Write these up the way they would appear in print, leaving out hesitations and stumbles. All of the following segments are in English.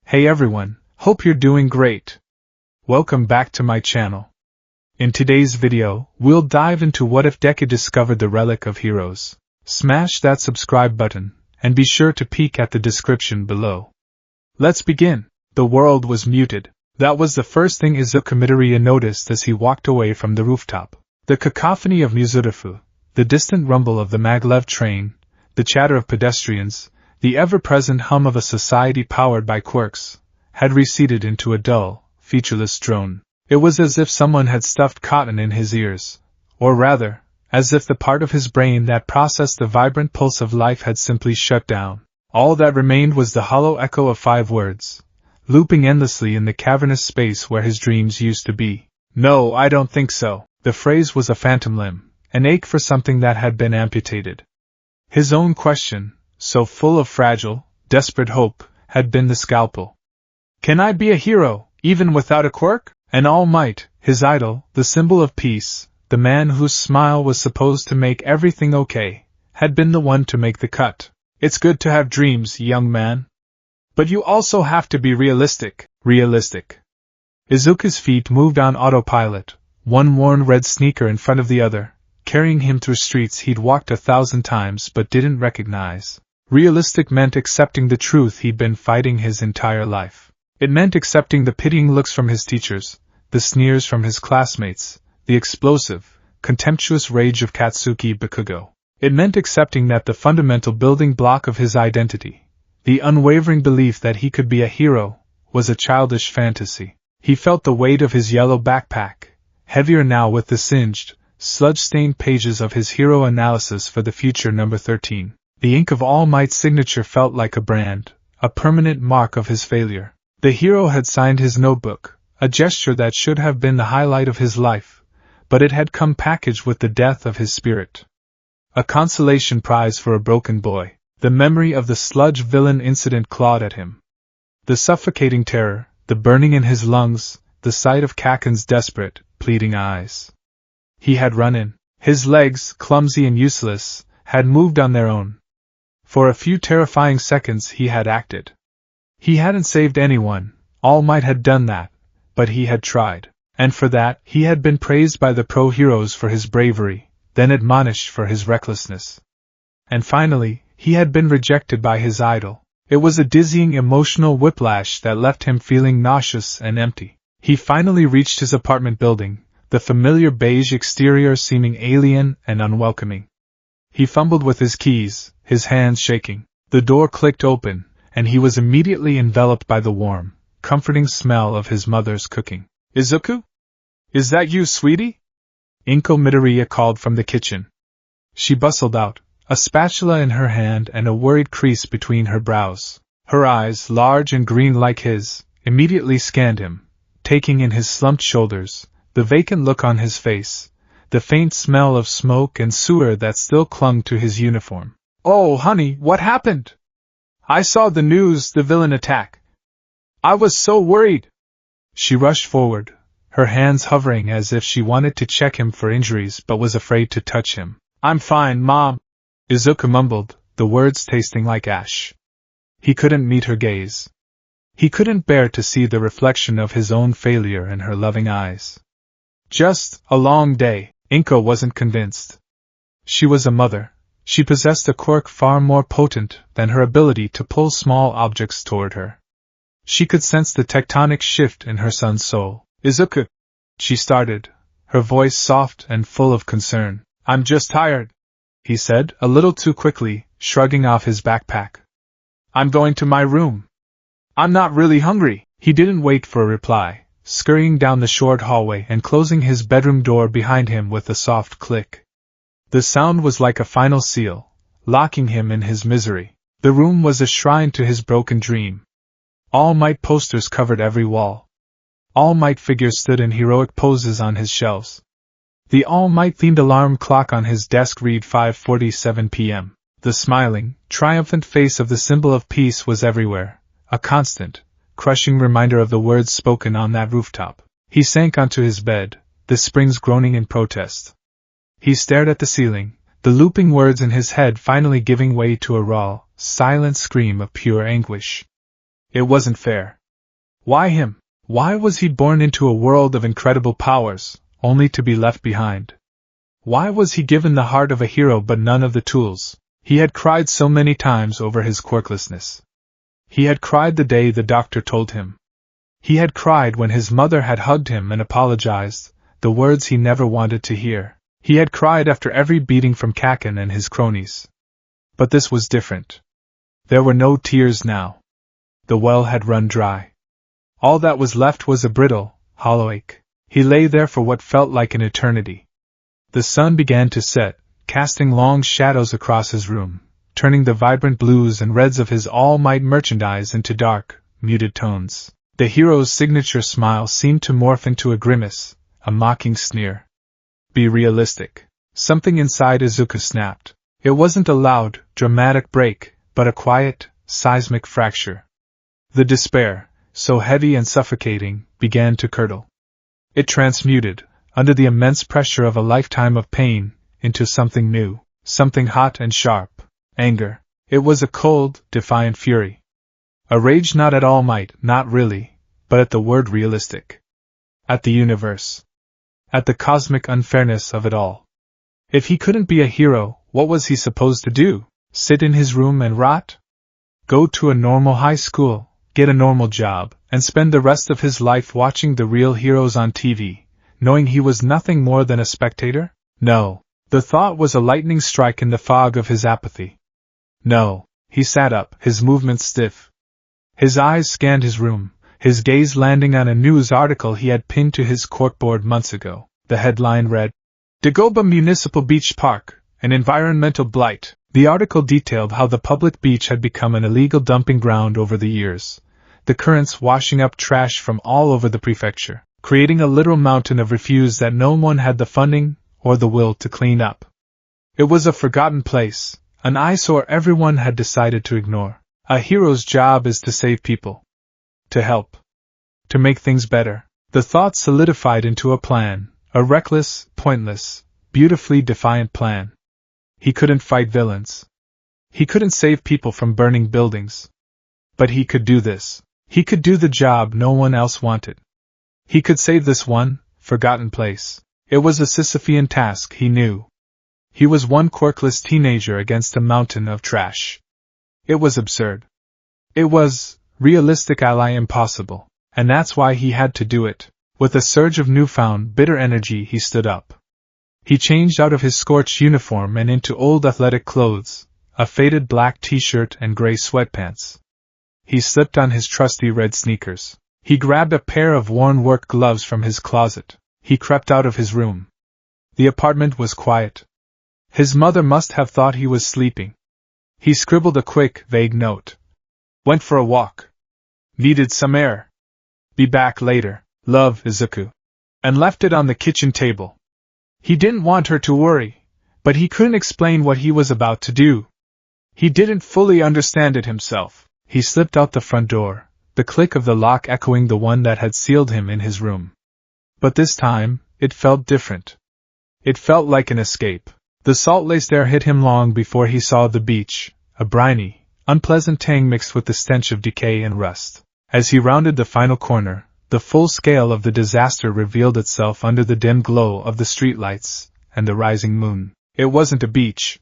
Hey everyone, hope you're doing great. Welcome back to my channel. In today's video, we'll dive into what if Deku discovered the Relic of Heroes. Smash that subscribe button, and be sure to peek at the description below. Let's begin. The world was muted. That was the first thing Izuku Midoriya noticed as he walked away from the rooftop. The cacophony of Muzurifu, the distant rumble of the maglev train, the chatter of pedestrians, the ever-present hum of a society powered by quirks, had receded into a dull, featureless drone. It was as if someone had stuffed cotton in his ears, or rather, as if the part of his brain that processed the vibrant pulse of life had simply shut down. All that remained was the hollow echo of 5 words, looping endlessly in the cavernous space where his dreams used to be. No, I don't think so. The phrase was a phantom limb, an ache for something that had been amputated. His own question, so full of fragile, desperate hope, had been the scalpel. Can I be a hero, even without a quirk? And All Might, his idol, the symbol of peace, the man whose smile was supposed to make everything okay, had been the one to make the cut. It's good to have dreams, young man. But you also have to be realistic. Izuku's feet moved on autopilot, one worn red sneaker in front of the other, carrying him through streets he'd walked 1,000 times but didn't recognize. Realistic meant accepting the truth he'd been fighting his entire life. It meant accepting the pitying looks from his teachers, the sneers from his classmates, the explosive, contemptuous rage of Katsuki Bakugo. It meant accepting that the fundamental building block of his identity, the unwavering belief that he could be a hero, was a childish fantasy. He felt the weight of his yellow backpack, heavier now with the singed, sludge-stained pages of his hero analysis for the future number 13. The ink of All Might's signature felt like a brand, a permanent mark of his failure. The hero had signed his notebook, a gesture that should have been the highlight of his life, but it had come packaged with the death of his spirit. A consolation prize for a broken boy. The memory of the sludge villain incident clawed at him. The suffocating terror, the burning in his lungs, the sight of Kaken's desperate, pleading eyes. He had run in. His legs, clumsy and useless, had moved on their own. For a few terrifying seconds he had acted. He hadn't saved anyone, All Might had done that, but he had tried. And for that, he had been praised by the pro-heroes for his bravery, then admonished for his recklessness. And finally, he had been rejected by his idol. It was a dizzying emotional whiplash that left him feeling nauseous and empty. He finally reached his apartment building, the familiar beige exterior seeming alien and unwelcoming. He fumbled with his keys, his hands shaking. The door clicked open, and he was immediately enveloped by the warm, comforting smell of his mother's cooking. Izuku? Is that you, sweetie? Inko Midoriya called from the kitchen. She bustled out, a spatula in her hand and a worried crease between her brows. Her eyes, large and green like his, immediately scanned him, taking in his slumped shoulders, the vacant look on his face, the faint smell of smoke and sewer that still clung to his uniform. Oh, honey, what happened? I saw the news, the villain attack. I was so worried. She rushed forward, her hands hovering as if she wanted to check him for injuries but was afraid to touch him. I'm fine, Mom, Izuku mumbled, the words tasting like ash. He couldn't meet her gaze. He couldn't bear to see the reflection of his own failure in her loving eyes. Just a long day. Inko wasn't convinced. She was a mother. She possessed a quirk far more potent than her ability to pull small objects toward her. She could sense the tectonic shift in her son's soul. Izuku, she started, her voice soft and full of concern. I'm just tired, he said, a little too quickly, shrugging off his backpack. I'm going to my room. I'm not really hungry. He didn't wait for a reply, scurrying down the short hallway and closing his bedroom door behind him with a soft click. The sound was like a final seal, locking him in his misery. The room was a shrine to his broken dream. All Might posters covered every wall. All Might figures stood in heroic poses on his shelves. The All Might-themed alarm clock on his desk read 5:47 p.m. The smiling, triumphant face of the symbol of peace was everywhere, a constant, crushing reminder of the words spoken on that rooftop. He sank onto his bed, the springs groaning in protest. He stared at the ceiling, the looping words in his head finally giving way to a raw, silent scream of pure anguish. It wasn't fair. Why him? Why was he born into a world of incredible powers, only to be left behind? Why was he given the heart of a hero but none of the tools? He had cried so many times over his quirklessness. He had cried the day the doctor told him. He had cried when his mother had hugged him and apologized, the words he never wanted to hear. He had cried after every beating from Kakin and his cronies. But this was different. There were no tears now. The well had run dry. All that was left was a brittle, hollow ache. He lay there for what felt like an eternity. The sun began to set, casting long shadows across his room, turning the vibrant blues and reds of his all-might merchandise into dark, muted tones. The hero's signature smile seemed to morph into a grimace, a mocking sneer. Be realistic. Something inside Izuku snapped. It wasn't a loud, dramatic break, but a quiet, seismic fracture. The despair, so heavy and suffocating, began to curdle. It transmuted, under the immense pressure of a lifetime of pain, into something new, something hot and sharp, anger. It was a cold, defiant fury. A rage not at all might, not really, but at the word realistic. At the universe. At the cosmic unfairness of it all. If he couldn't be a hero, what was he supposed to do? Sit in his room and rot? Go to a normal high school, get a normal job, and spend the rest of his life watching the real heroes on TV, knowing he was nothing more than a spectator? No. The thought was a lightning strike in the fog of his apathy. No. He sat up, his movements stiff. His eyes scanned his room, his gaze landing on a news article he had pinned to his corkboard months ago. The headline read, Dagoba Municipal Beach Park, an environmental blight. The article detailed how the public beach had become an illegal dumping ground over the years, the currents washing up trash from all over the prefecture, creating a literal mountain of refuse that no one had the funding or the will to clean up. It was a forgotten place, an eyesore everyone had decided to ignore. A hero's job is to save people. To help. To make things better. The thought solidified into a plan, a reckless, pointless, beautifully defiant plan. He couldn't fight villains. He couldn't save people from burning buildings. But he could do this. He could do the job no one else wanted. He could save this one, forgotten place. It was a Sisyphean task, he knew. He was one quirkless teenager against a mountain of trash. It was absurd. It was, realistic ally impossible, and that's why he had to do it. With a surge of newfound, bitter energy he stood up. He changed out of his scorched uniform and into old athletic clothes, a faded black t-shirt and gray sweatpants. He slipped on his trusty red sneakers. He grabbed a pair of worn work gloves from his closet. He crept out of his room. The apartment was quiet. His mother must have thought he was sleeping. He scribbled a quick, vague note. Went for a walk. Needed some air. Be back later. Love, Izuku. And left it on the kitchen table. He didn't want her to worry, but he couldn't explain what he was about to do. He didn't fully understand it himself. He slipped out the front door, the click of the lock echoing the one that had sealed him in his room. But this time, it felt different. It felt like an escape. The salt-laced air hit him long before he saw the beach, a briny, unpleasant tang mixed with the stench of decay and rust. As he rounded the final corner, the full scale of the disaster revealed itself under the dim glow of the streetlights and the rising moon. It wasn't a beach.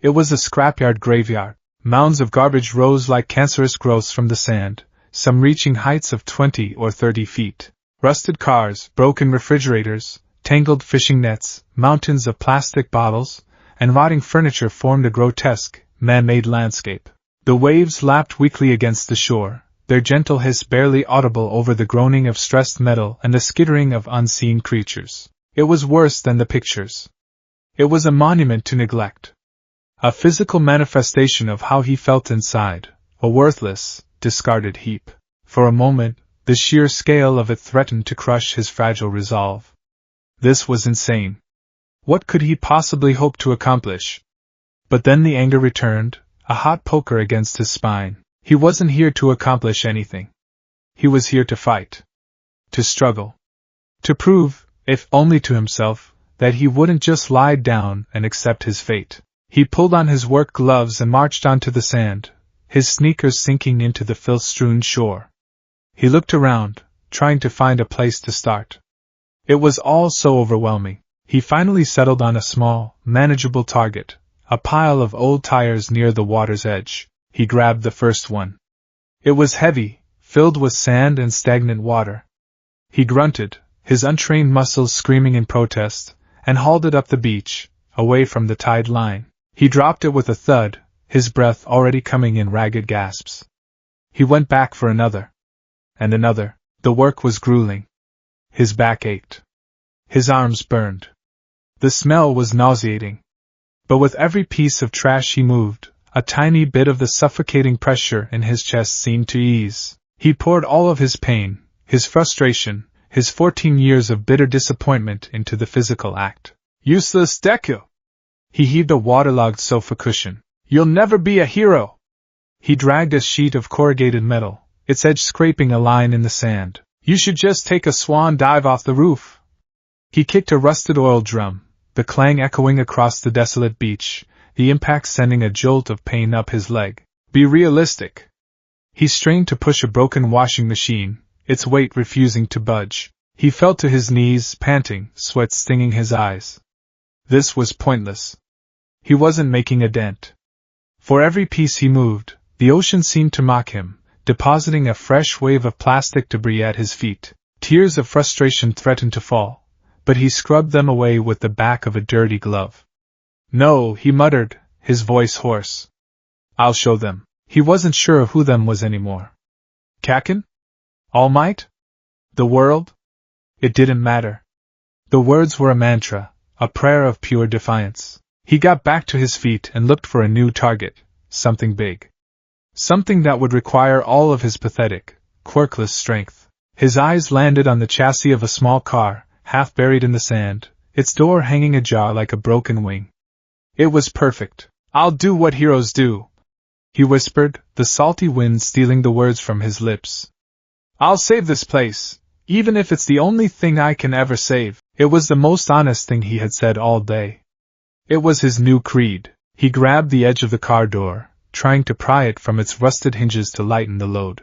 It was a scrapyard graveyard. Mounds of garbage rose like cancerous growths from the sand, some reaching heights of 20 or 30 feet. Rusted cars, broken refrigerators, tangled fishing nets, mountains of plastic bottles, and rotting furniture formed a grotesque, man-made landscape. The waves lapped weakly against the shore, their gentle hiss barely audible over the groaning of stressed metal and the skittering of unseen creatures. It was worse than the pictures. It was a monument to neglect. A physical manifestation of how he felt inside, a worthless, discarded heap. For a moment, the sheer scale of it threatened to crush his fragile resolve. This was insane. What could he possibly hope to accomplish? But then the anger returned, a hot poker against his spine. He wasn't here to accomplish anything. He was here to fight. To struggle. To prove, if only to himself, that he wouldn't just lie down and accept his fate. He pulled on his work gloves and marched onto the sand, his sneakers sinking into the filth-strewn shore. He looked around, trying to find a place to start. It was all so overwhelming. He finally settled on a small, manageable target, a pile of old tires near the water's edge. He grabbed the first one. It was heavy, filled with sand and stagnant water. He grunted, his untrained muscles screaming in protest, and hauled it up the beach, away from the tide line. He dropped it with a thud, his breath already coming in ragged gasps. He went back for another. And another. The work was grueling. His back ached. His arms burned. The smell was nauseating. But with every piece of trash he moved, a tiny bit of the suffocating pressure in his chest seemed to ease. He poured all of his pain, his frustration, his 14 years of bitter disappointment into the physical act. Useless Deku! He heaved a waterlogged sofa cushion. You'll never be a hero! He dragged a sheet of corrugated metal, its edge scraping a line in the sand. You should just take a swan dive off the roof. He kicked a rusted oil drum, the clang echoing across the desolate beach, the impact sending a jolt of pain up his leg. Be realistic. He strained to push a broken washing machine, its weight refusing to budge. He fell to his knees, panting, sweat stinging his eyes. This was pointless. He wasn't making a dent. For every piece he moved, the ocean seemed to mock him, depositing a fresh wave of plastic debris at his feet. Tears of frustration threatened to fall, but he scrubbed them away with the back of a dirty glove. No, he muttered, his voice hoarse. I'll show them. He wasn't sure of who them was anymore. Kakin? All Might? The world? It didn't matter. The words were a mantra, a prayer of pure defiance. He got back to his feet and looked for a new target, something big. Something that would require all of his pathetic, quirkless strength. His eyes landed on the chassis of a small car, half buried in the sand, its door hanging ajar like a broken wing. It was perfect. I'll do what heroes do, he whispered, the salty wind stealing the words from his lips. I'll save this place, even if it's the only thing I can ever save. It was the most honest thing he had said all day. It was his new creed. He grabbed the edge of the car door, trying to pry it from its rusted hinges to lighten the load.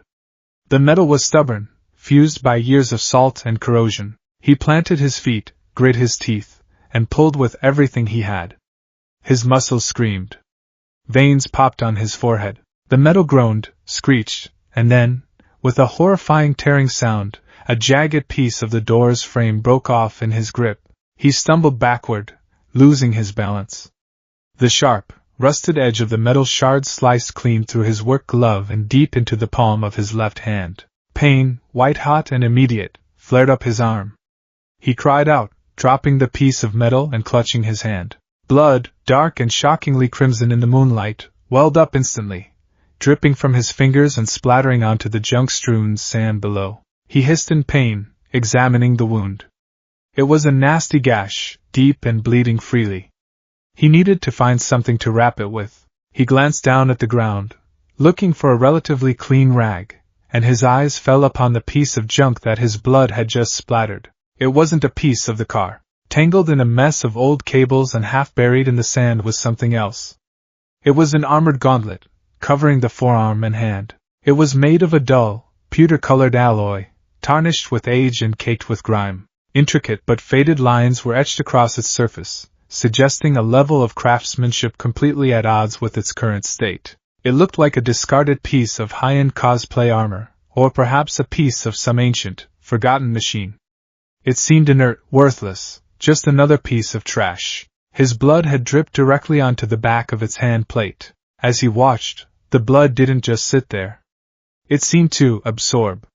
The metal was stubborn, fused by years of salt and corrosion. He planted his feet, grit his teeth, and pulled with everything he had. His muscles screamed. Veins popped on his forehead. The metal groaned, screeched, and then, with a horrifying tearing sound, a jagged piece of the door's frame broke off in his grip. He stumbled backward, losing his balance. The sharp, rusted edge of the metal shard sliced clean through his work glove and deep into the palm of his left hand. Pain, white-hot and immediate, flared up his arm. He cried out, dropping the piece of metal and clutching his hand. Blood, dark and shockingly crimson in the moonlight, welled up instantly, dripping from his fingers and splattering onto the junk-strewn sand below. He hissed in pain, examining the wound. It was a nasty gash, deep and bleeding freely. He needed to find something to wrap it with. He glanced down at the ground, looking for a relatively clean rag, and his eyes fell upon the piece of junk that his blood had just splattered. It wasn't a piece of the car. Tangled in a mess of old cables and half buried in the sand was something else. It was an armored gauntlet, covering the forearm and hand. It was made of a dull, pewter-colored alloy, tarnished with age and caked with grime. Intricate but faded lines were etched across its surface, suggesting a level of craftsmanship completely at odds with its current state. It looked like a discarded piece of high-end cosplay armor, or perhaps a piece of some ancient, forgotten machine. It seemed inert, worthless, just another piece of trash. His blood had dripped directly onto the back of its hand plate. As he watched, the blood didn't just sit there. It seemed to absorb.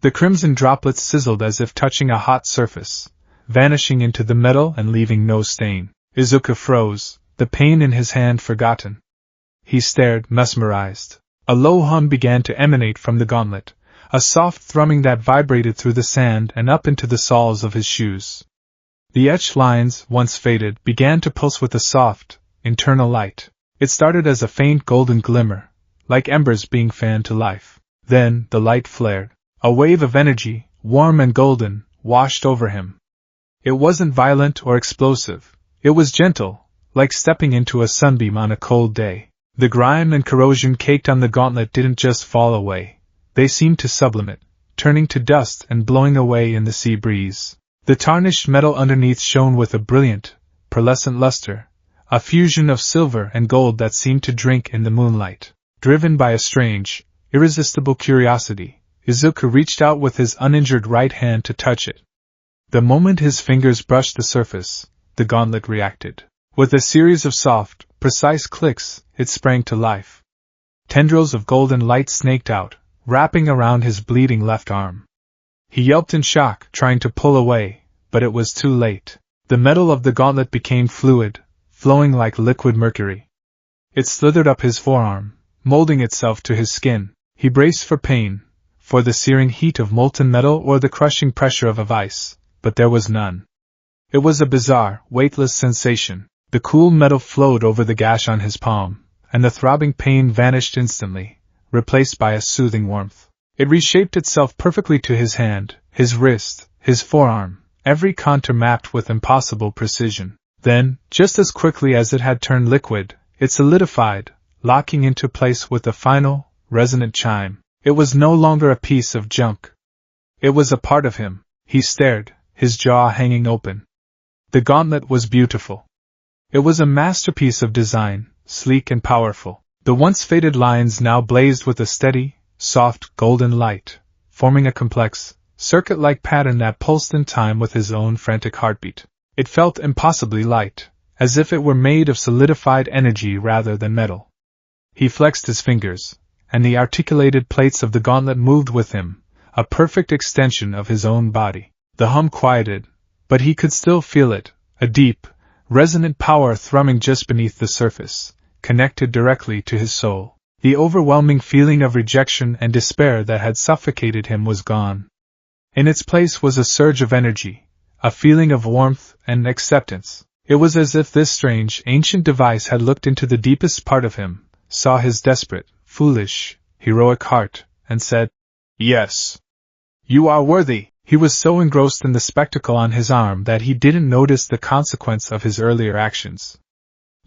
The crimson droplets sizzled as if touching a hot surface, vanishing into the metal and leaving no stain. Izuka froze, the pain in his hand forgotten. He stared, mesmerized. A low hum began to emanate from the gauntlet, a soft thrumming that vibrated through the sand and up into the soles of his shoes. The etched lines, once faded, began to pulse with a soft, internal light. It started as a faint golden glimmer, like embers being fanned to life. Then, the light flared. A wave of energy, warm and golden, washed over him. It wasn't violent or explosive. It was gentle, like stepping into a sunbeam on a cold day. The grime and corrosion caked on the gauntlet didn't just fall away, they seemed to sublimate, turning to dust and blowing away in the sea breeze. The tarnished metal underneath shone with a brilliant, pearlescent luster, a fusion of silver and gold that seemed to drink in the moonlight. Driven by a strange, irresistible curiosity, Izuku reached out with his uninjured right hand to touch it. The moment his fingers brushed the surface, the gauntlet reacted. With a series of soft, precise clicks, it sprang to life. Tendrils of golden light snaked out, wrapping around his bleeding left arm. He yelped in shock, trying to pull away, but it was too late. The metal of the gauntlet became fluid, flowing like liquid mercury. It slithered up his forearm, molding itself to his skin. He braced for pain, for the searing heat of molten metal or the crushing pressure of ice, but there was none. It was a bizarre, weightless sensation. The cool metal flowed over the gash on his palm, and the throbbing pain vanished instantly, replaced by a soothing warmth. It reshaped itself perfectly to his hand, his wrist, his forearm, every contour mapped with impossible precision. Then, just as quickly as it had turned liquid, it solidified, locking into place with a final, resonant chime. It was no longer a piece of junk. It was a part of him. He stared, his jaw hanging open. The gauntlet was beautiful. It was a masterpiece of design, sleek and powerful. The once faded lines now blazed with a steady, soft, golden light, forming a complex, circuit-like pattern that pulsed in time with his own frantic heartbeat. It felt impossibly light, as if it were made of solidified energy rather than metal. He flexed his fingers, and the articulated plates of the gauntlet moved with him, a perfect extension of his own body. The hum quieted, but he could still feel it, a deep, resonant power thrumming just beneath the surface, connected directly to his soul. The overwhelming feeling of rejection and despair that had suffocated him was gone. In its place was a surge of energy, a feeling of warmth and acceptance. It was as if this strange, ancient device had looked into the deepest part of him, saw his desperate, foolish, heroic heart, and said, "Yes. You are worthy." He was so engrossed in the spectacle on his arm that he didn't notice the consequence of his earlier actions.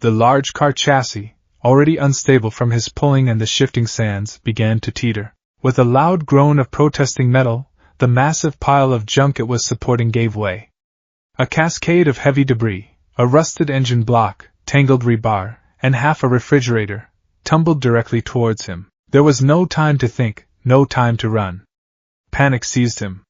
The large car chassis, already unstable from his pulling and the shifting sands, began to teeter. With a loud groan of protesting metal, the massive pile of junk it was supporting gave way. A cascade of heavy debris, a rusted engine block, tangled rebar, and half a refrigerator, tumbled directly towards him. There was no time to think, no time to run. Panic seized him.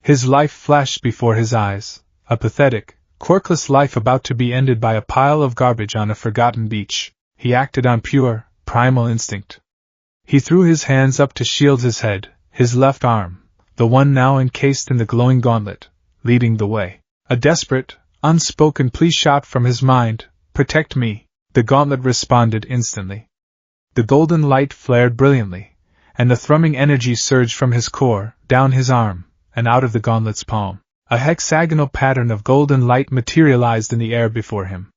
His life flashed before his eyes, a pathetic, quirkless life about to be ended by a pile of garbage on a forgotten beach. He acted on pure, primal instinct. He threw his hands up to shield his head, his left arm, the one now encased in the glowing gauntlet, leading the way. A desperate, unspoken plea shot from his mind, "Protect me." The gauntlet responded instantly. The golden light flared brilliantly, and the thrumming energy surged from his core, down his arm, and out of the gauntlet's palm. A hexagonal pattern of golden light materialized in the air before him.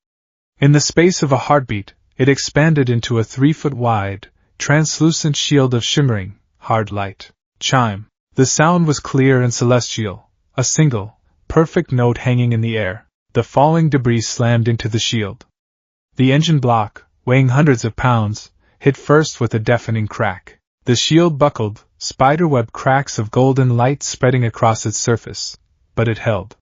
In the space of a heartbeat, it expanded into a 3-foot-wide, translucent shield of shimmering, hard light. Chime. The sound was clear and celestial, a single, perfect note hanging in the air. The falling debris slammed into the shield. The engine block, weighing hundreds of pounds, hit first with a deafening crack. The shield buckled, spiderweb cracks of golden light spreading across its surface, but it held.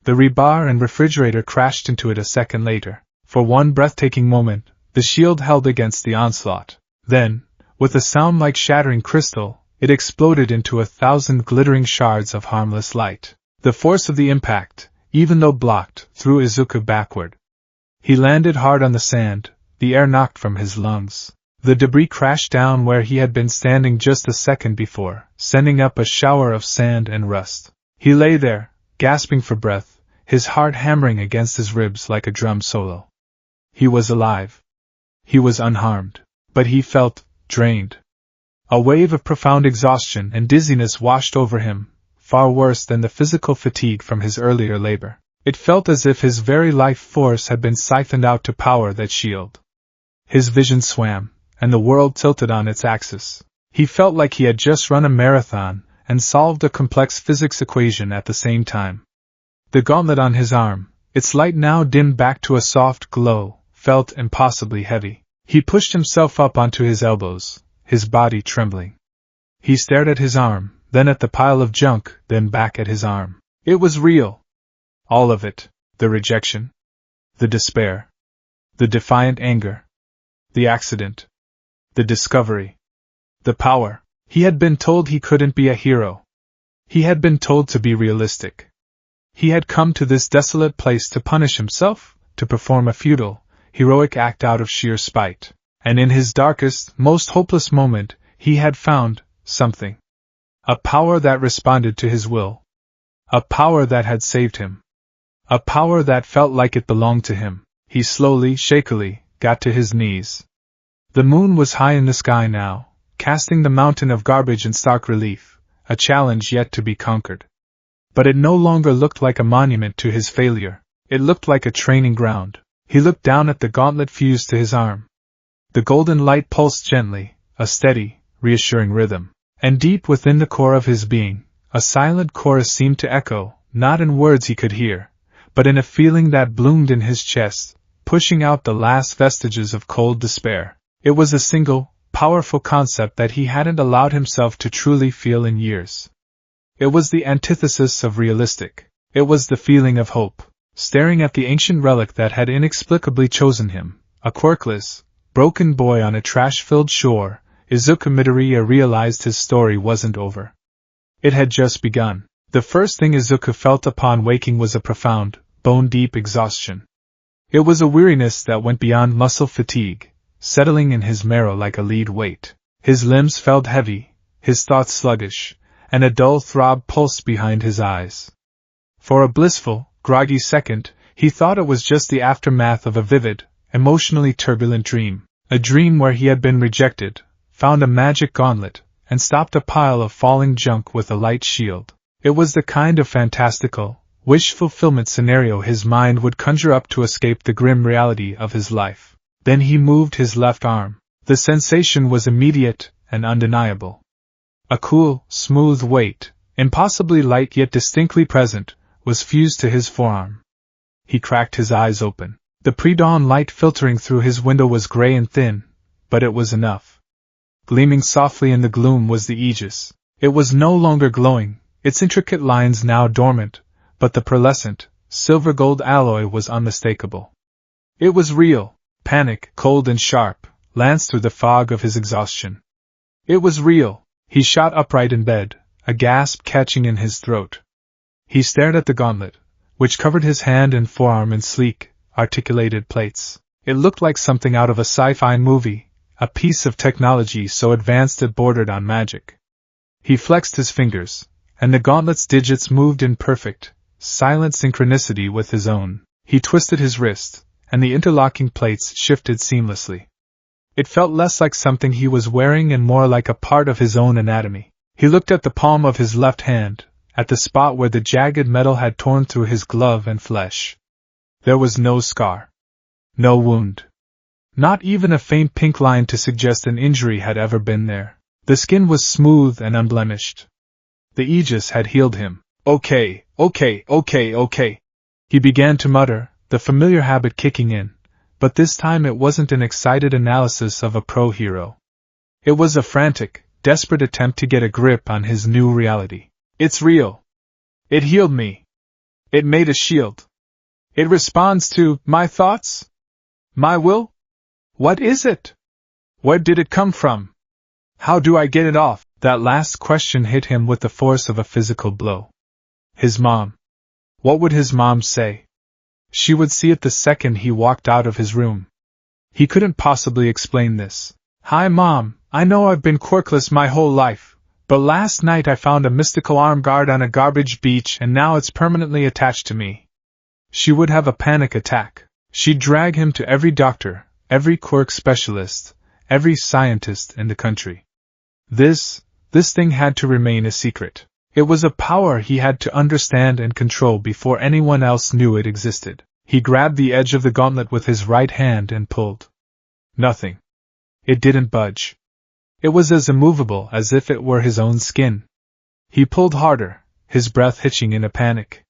The rebar and refrigerator crashed into it a second later. For one breathtaking moment, the shield held against the onslaught. Then, with a sound like shattering crystal, it exploded into 1,000 glittering shards of harmless light. The force of the impact, even though blocked, threw Izuku backward. He landed hard on the sand, the air knocked from his lungs. The debris crashed down where he had been standing just a second before, sending up a shower of sand and rust. He lay there, gasping for breath, his heart hammering against his ribs like a drum solo. He was alive. He was unharmed. But he felt drained. A wave of profound exhaustion and dizziness washed over him, far worse than the physical fatigue from his earlier labor. It felt as if his very life force had been siphoned out to power that shield. His vision swam, and the world tilted on its axis. He felt like he had just run a marathon and solved a complex physics equation at the same time. The gauntlet on his arm, its light now dimmed back to a soft glow, felt impossibly heavy. He pushed himself up onto his elbows, his body trembling. He stared at his arm, then at the pile of junk, then back at his arm. It was real. All of it. The rejection. The despair. The defiant anger. The accident. The discovery. The power. He had been told he couldn't be a hero. He had been told to be realistic. He had come to this desolate place to punish himself, to perform a futile, heroic act out of sheer spite. And in his darkest, most hopeless moment, he had found something. A power that responded to his will. A power that had saved him. A power that felt like it belonged to him. He slowly, shakily, got to his knees. The moon was high in the sky now, casting the mountain of garbage in stark relief, a challenge yet to be conquered. But it no longer looked like a monument to his failure. It looked like a training ground. He looked down at the gauntlet fused to his arm. The golden light pulsed gently, a steady, reassuring rhythm. And deep within the core of his being, a silent chorus seemed to echo, not in words he could hear, but in a feeling that bloomed in his chest, pushing out the last vestiges of cold despair. It was a single, powerful concept that he hadn't allowed himself to truly feel in years. It was the antithesis of realistic. It was the feeling of hope. Staring at the ancient relic that had inexplicably chosen him, a quirkless, broken boy on a trash-filled shore, Izuku Midoriya realized his story wasn't over. It had just begun. The first thing Izuku felt upon waking was a profound, bone-deep exhaustion. It was a weariness that went beyond muscle fatigue, settling in his marrow like a lead weight. His limbs felt heavy, his thoughts sluggish, and a dull throb pulsed behind his eyes. For a blissful, groggy second, he thought it was just the aftermath of a vivid, emotionally turbulent dream. A dream where he had been rejected, found a magic gauntlet, and stopped a pile of falling junk with a light shield. It was the kind of fantastical, wish-fulfillment scenario his mind would conjure up to escape the grim reality of his life. Then he moved his left arm. The sensation was immediate and undeniable. A cool, smooth weight, impossibly light yet distinctly present, was fused to his forearm. He cracked his eyes open. The pre-dawn light filtering through his window was gray and thin, but it was enough. Gleaming softly in the gloom was the Aegis. It was no longer glowing, its intricate lines now dormant, but the pearlescent, silver-gold alloy was unmistakable. It was real. Panic, cold and sharp, lanced through the fog of his exhaustion. It was real. He shot upright in bed, a gasp catching in his throat. He stared at the gauntlet, which covered his hand and forearm in sleek, articulated plates. It looked like something out of a sci-fi movie, a piece of technology so advanced it bordered on magic. He flexed his fingers, and the gauntlet's digits moved in perfect, silent synchronicity with his own. He twisted his wrist, and the interlocking plates shifted seamlessly. It felt less like something he was wearing and more like a part of his own anatomy. He looked at the palm of his left hand, at the spot where the jagged metal had torn through his glove and flesh. There was no scar. No wound. Not even a faint pink line to suggest an injury had ever been there. The skin was smooth and unblemished. The Aegis had healed him. Okay. He began to mutter, the familiar habit kicking in, but this time it wasn't an excited analysis of a pro-hero. It was a frantic, desperate attempt to get a grip on his new reality. It's real. It healed me. It made a shield. It responds to my thoughts? My will? What is it? Where did it come from? How do I get it off? That last question hit him with the force of a physical blow. His mom. What would his mom say? She would see it the second he walked out of his room. He couldn't possibly explain this. Hi Mom, I know I've been quirkless my whole life, but last night I found a mystical arm guard on a garbage beach and now it's permanently attached to me. She would have a panic attack. She'd drag him to every doctor, every quirk specialist, every scientist in the country. This thing had to remain a secret. It was a power he had to understand and control before anyone else knew it existed. He grabbed the edge of the gauntlet with his right hand and pulled. Nothing. It didn't budge. It was as immovable as if it were his own skin. He pulled harder, his breath hitching in a panic.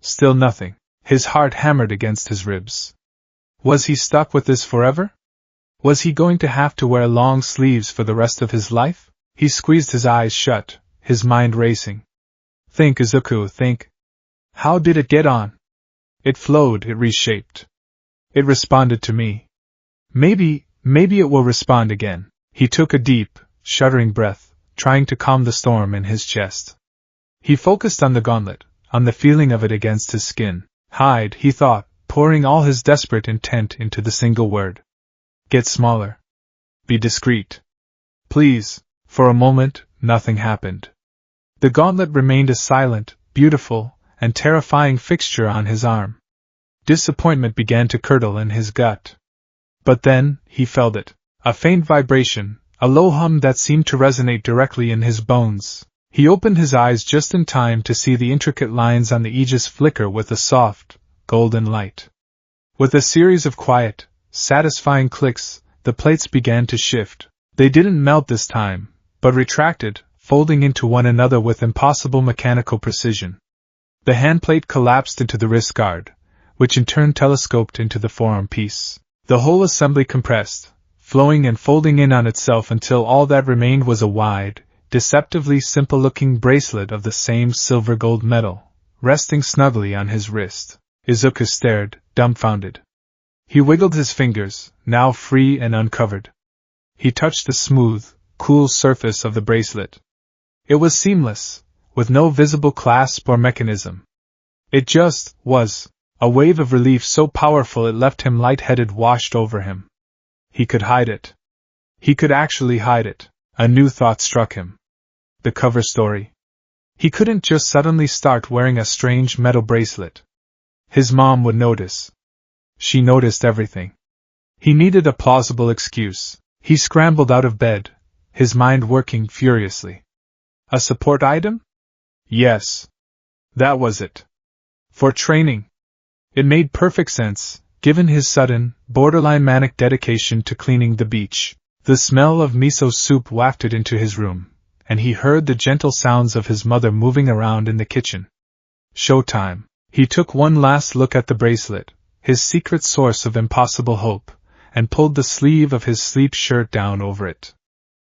Still nothing. His heart hammered against his ribs. Was he stuck with this forever? Was he going to have to wear long sleeves for the rest of his life? He squeezed his eyes shut, his mind racing. Think, Izuku, think. How did it get on? It flowed, it reshaped. It responded to me. Maybe it will respond again. He took a deep, shuddering breath, trying to calm the storm in his chest. He focused on the gauntlet, on the feeling of it against his skin. Hide, he thought, pouring all his desperate intent into the single word. Get smaller. Be discreet. Please. For a moment, nothing happened. The gauntlet remained a silent, beautiful, and terrifying fixture on his arm. Disappointment began to curdle in his gut. But then, he felt it. A faint vibration, a low hum that seemed to resonate directly in his bones. He opened his eyes just in time to see the intricate lines on the aegis flicker with a soft, golden light. With a series of quiet, satisfying clicks, the plates began to shift. They didn't melt this time, but retracted, folding into one another with impossible mechanical precision. The handplate collapsed into the wrist guard, which in turn telescoped into the forearm piece. The whole assembly compressed, flowing and folding in on itself until all that remained was a wide, deceptively simple-looking bracelet of the same silver-gold metal, resting snugly on his wrist. Izuku stared, dumbfounded. He wiggled his fingers, now free and uncovered. He touched the smooth, cool surface of the bracelet. It was seamless, with no visible clasp or mechanism. It just was. A wave of relief so powerful it left him lightheaded washed over him. He could hide it. He could actually hide it. A new thought struck him. The cover story. He couldn't just suddenly start wearing a strange metal bracelet. His mom would notice. She noticed everything. He needed a plausible excuse. He scrambled out of bed, his mind working furiously. A support item? Yes. That was it. For training. It made perfect sense, given his sudden, borderline manic dedication to cleaning the beach. The smell of miso soup wafted into his room, and he heard the gentle sounds of his mother moving around in the kitchen. Showtime. He took one last look at the bracelet, his secret source of impossible hope, and pulled the sleeve of his sleep shirt down over it.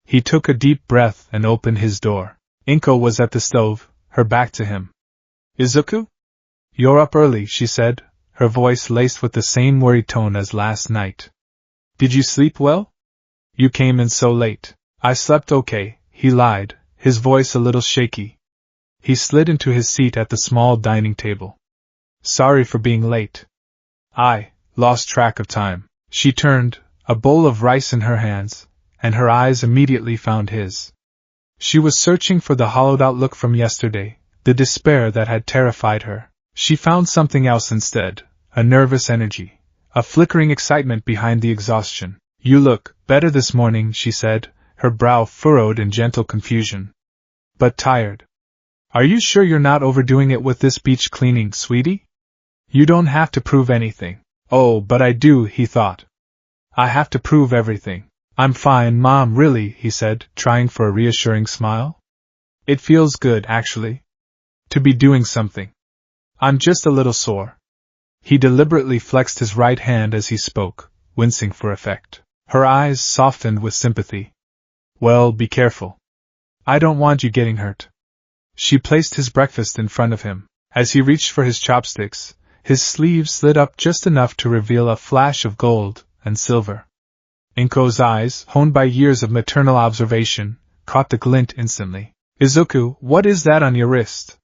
He took a deep breath and opened his door. Inko was at the stove, her back to him. Izuku? You're up early, she said, her voice laced with the same worried tone as last night. Did you sleep well? You came in so late. I slept okay, he lied, his voice a little shaky. He slid into his seat at the small dining table. Sorry for being late. I lost track of time. She turned, a bowl of rice in her hands, and her eyes immediately found his. She was searching for the hollowed-out look from yesterday, the despair that had terrified her. She found something else instead, a nervous energy, a flickering excitement behind the exhaustion. You look better this morning, she said, her brow furrowed in gentle confusion. But tired. Are you sure you're not overdoing it with this beach cleaning, sweetie? You don't have to prove anything. Oh, but I do, he thought. I have to prove everything. I'm fine, Mom, really, he said, trying for a reassuring smile. It feels good, actually. To be doing something. I'm just a little sore. He deliberately flexed his right hand as he spoke, wincing for effect. Her eyes softened with sympathy. Well, be careful. I don't want you getting hurt. She placed his breakfast in front of him. As he reached for his chopsticks, his sleeve slid up just enough to reveal a flash of gold and silver. Inko's eyes, honed by years of maternal observation, caught the glint instantly. Izuku, what is that on your wrist?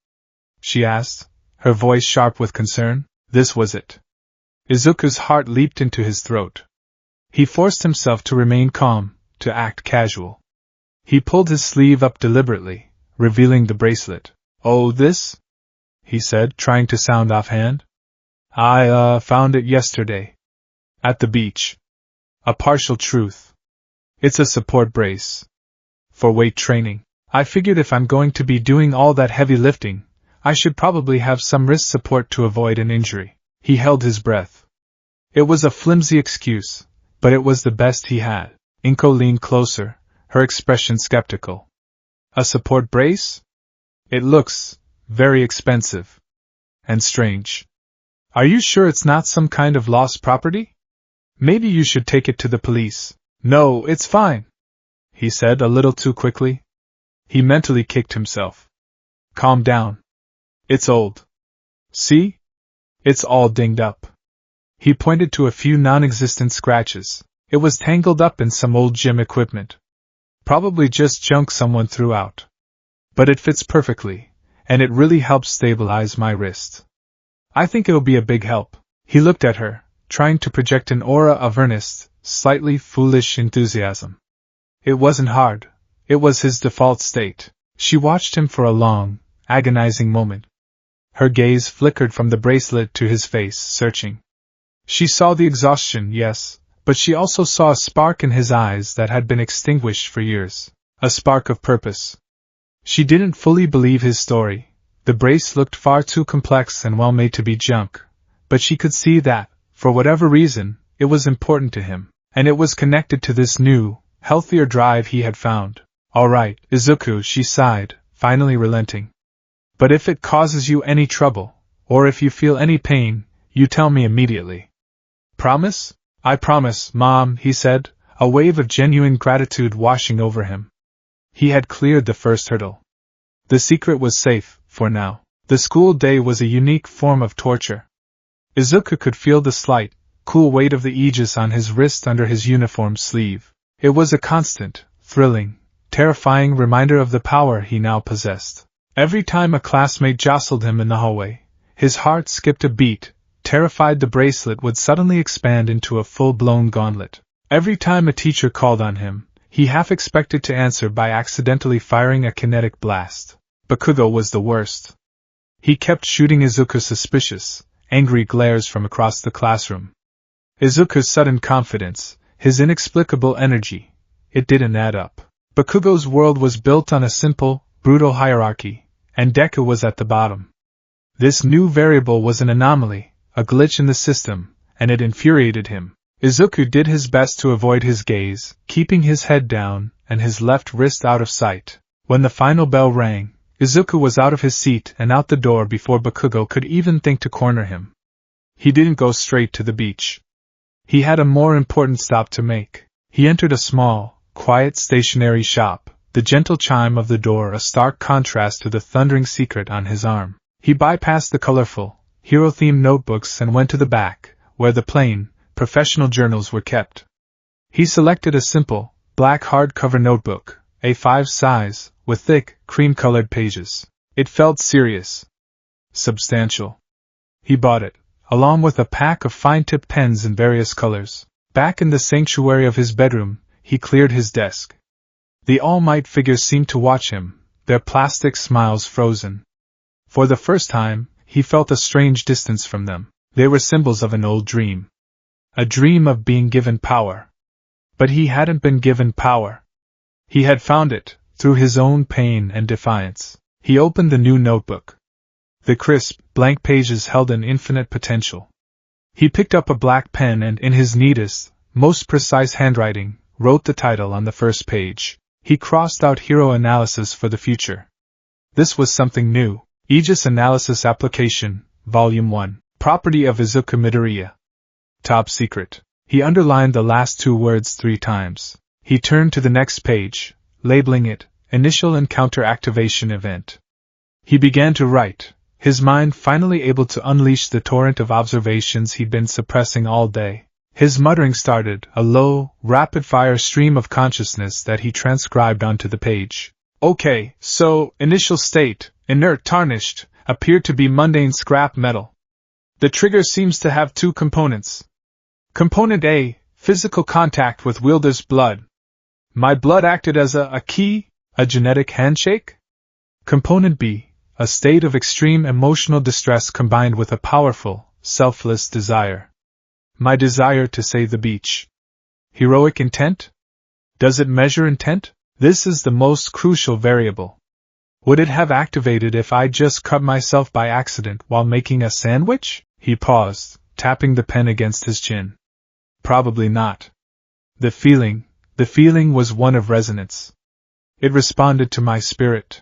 She asked, her voice sharp with concern. This was it. Izuku's heart leaped into his throat. He forced himself to remain calm, to act casual. He pulled his sleeve up deliberately, revealing the bracelet. Oh, this? He said, trying to sound offhand. I found it yesterday. At the beach. A partial truth. It's a support brace. For weight training. I figured if I'm going to be doing all that heavy lifting, I should probably have some wrist support to avoid an injury. He held his breath. It was a flimsy excuse, but it was the best he had. Inko leaned closer, her expression skeptical. A support brace? It looks very expensive. And strange. Are you sure it's not some kind of lost property? Maybe you should take it to the police. No, it's fine, he said a little too quickly. He mentally kicked himself. Calm down. It's old. See? It's all dinged up. He pointed to a few non-existent scratches. It was tangled up in some old gym equipment. Probably just junk someone threw out. But it fits perfectly, and it really helps stabilize my wrist. I think it'll be a big help. He looked at her, trying to project an aura of earnest, slightly foolish enthusiasm. It wasn't hard. It was his default state. She watched him for a long, agonizing moment. Her gaze flickered from the bracelet to his face, searching. She saw the exhaustion, yes, but she also saw a spark in his eyes that had been extinguished for years. A spark of purpose. She didn't fully believe his story. The brace looked far too complex and well made to be junk. But she could see that, for whatever reason, it was important to him, and it was connected to this new, healthier drive he had found. All right, Izuku, she sighed, finally relenting. But if it causes you any trouble, or if you feel any pain, you tell me immediately. Promise? I promise, Mom, he said, a wave of genuine gratitude washing over him. He had cleared the first hurdle. The secret was safe, for now. The school day was a unique form of torture. Izuku could feel the slight, cool weight of the aegis on his wrist under his uniform sleeve. It was a constant, thrilling, terrifying reminder of the power he now possessed. Every time a classmate jostled him in the hallway, his heart skipped a beat, terrified the bracelet would suddenly expand into a full-blown gauntlet. Every time a teacher called on him, he half expected to answer by accidentally firing a kinetic blast. Bakugo was the worst. He kept shooting Izuku suspicious, angry glares from across the classroom. Izuku's sudden confidence, his inexplicable energy, it didn't add up. Bakugo's world was built on a simple, brutal hierarchy, and Deku was at the bottom. This new variable was an anomaly, a glitch in the system, and it infuriated him. Izuku did his best to avoid his gaze, keeping his head down and his left wrist out of sight. When the final bell rang, Izuku was out of his seat and out the door before Bakugo could even think to corner him. He didn't go straight to the beach. He had a more important stop to make. He entered a small, quiet stationery shop, the gentle chime of the door a stark contrast to the thundering secret on his arm. He bypassed the colorful, hero-themed notebooks and went to the back, where the plain, professional journals were kept. He selected a simple, black hardcover notebook, A5 size, with thick, cream-colored pages. It felt serious. Substantial. He bought it, along with a pack of fine-tipped pens in various colors. Back in the sanctuary of his bedroom, he cleared his desk. The All Might figures seemed to watch him, their plastic smiles frozen. For the first time, he felt a strange distance from them. They were symbols of an old dream. A dream of being given power. But he hadn't been given power. He had found it, through his own pain and defiance. He opened the new notebook. The crisp, blank pages held an infinite potential. He picked up a black pen and, in his neatest, most precise handwriting, wrote the title on the first page. He crossed out Hero Analysis for the future. This was something new. Aegis Analysis Application, Volume 1. Property of Izuku Midoriya. Top secret. He underlined the last two words 3 times. He turned to the next page, labeling it, Initial Encounter Activation Event. He began to write, his mind finally able to unleash the torrent of observations he'd been suppressing all day. His muttering started, a low, rapid-fire stream of consciousness that he transcribed onto the page. Okay, so, initial state, inert tarnished, appeared to be mundane scrap metal. The trigger seems to have 2 components. Component A, physical contact with wielder's blood. My blood acted as a key, a genetic handshake? Component B, a state of extreme emotional distress combined with a powerful, selfless desire. My desire to save the beach. Heroic intent? Does it measure intent? This is the most crucial variable. Would it have activated if I just cut myself by accident while making a sandwich? He paused, tapping the pen against his chin. Probably not. The feeling was one of resonance. It responded to my spirit.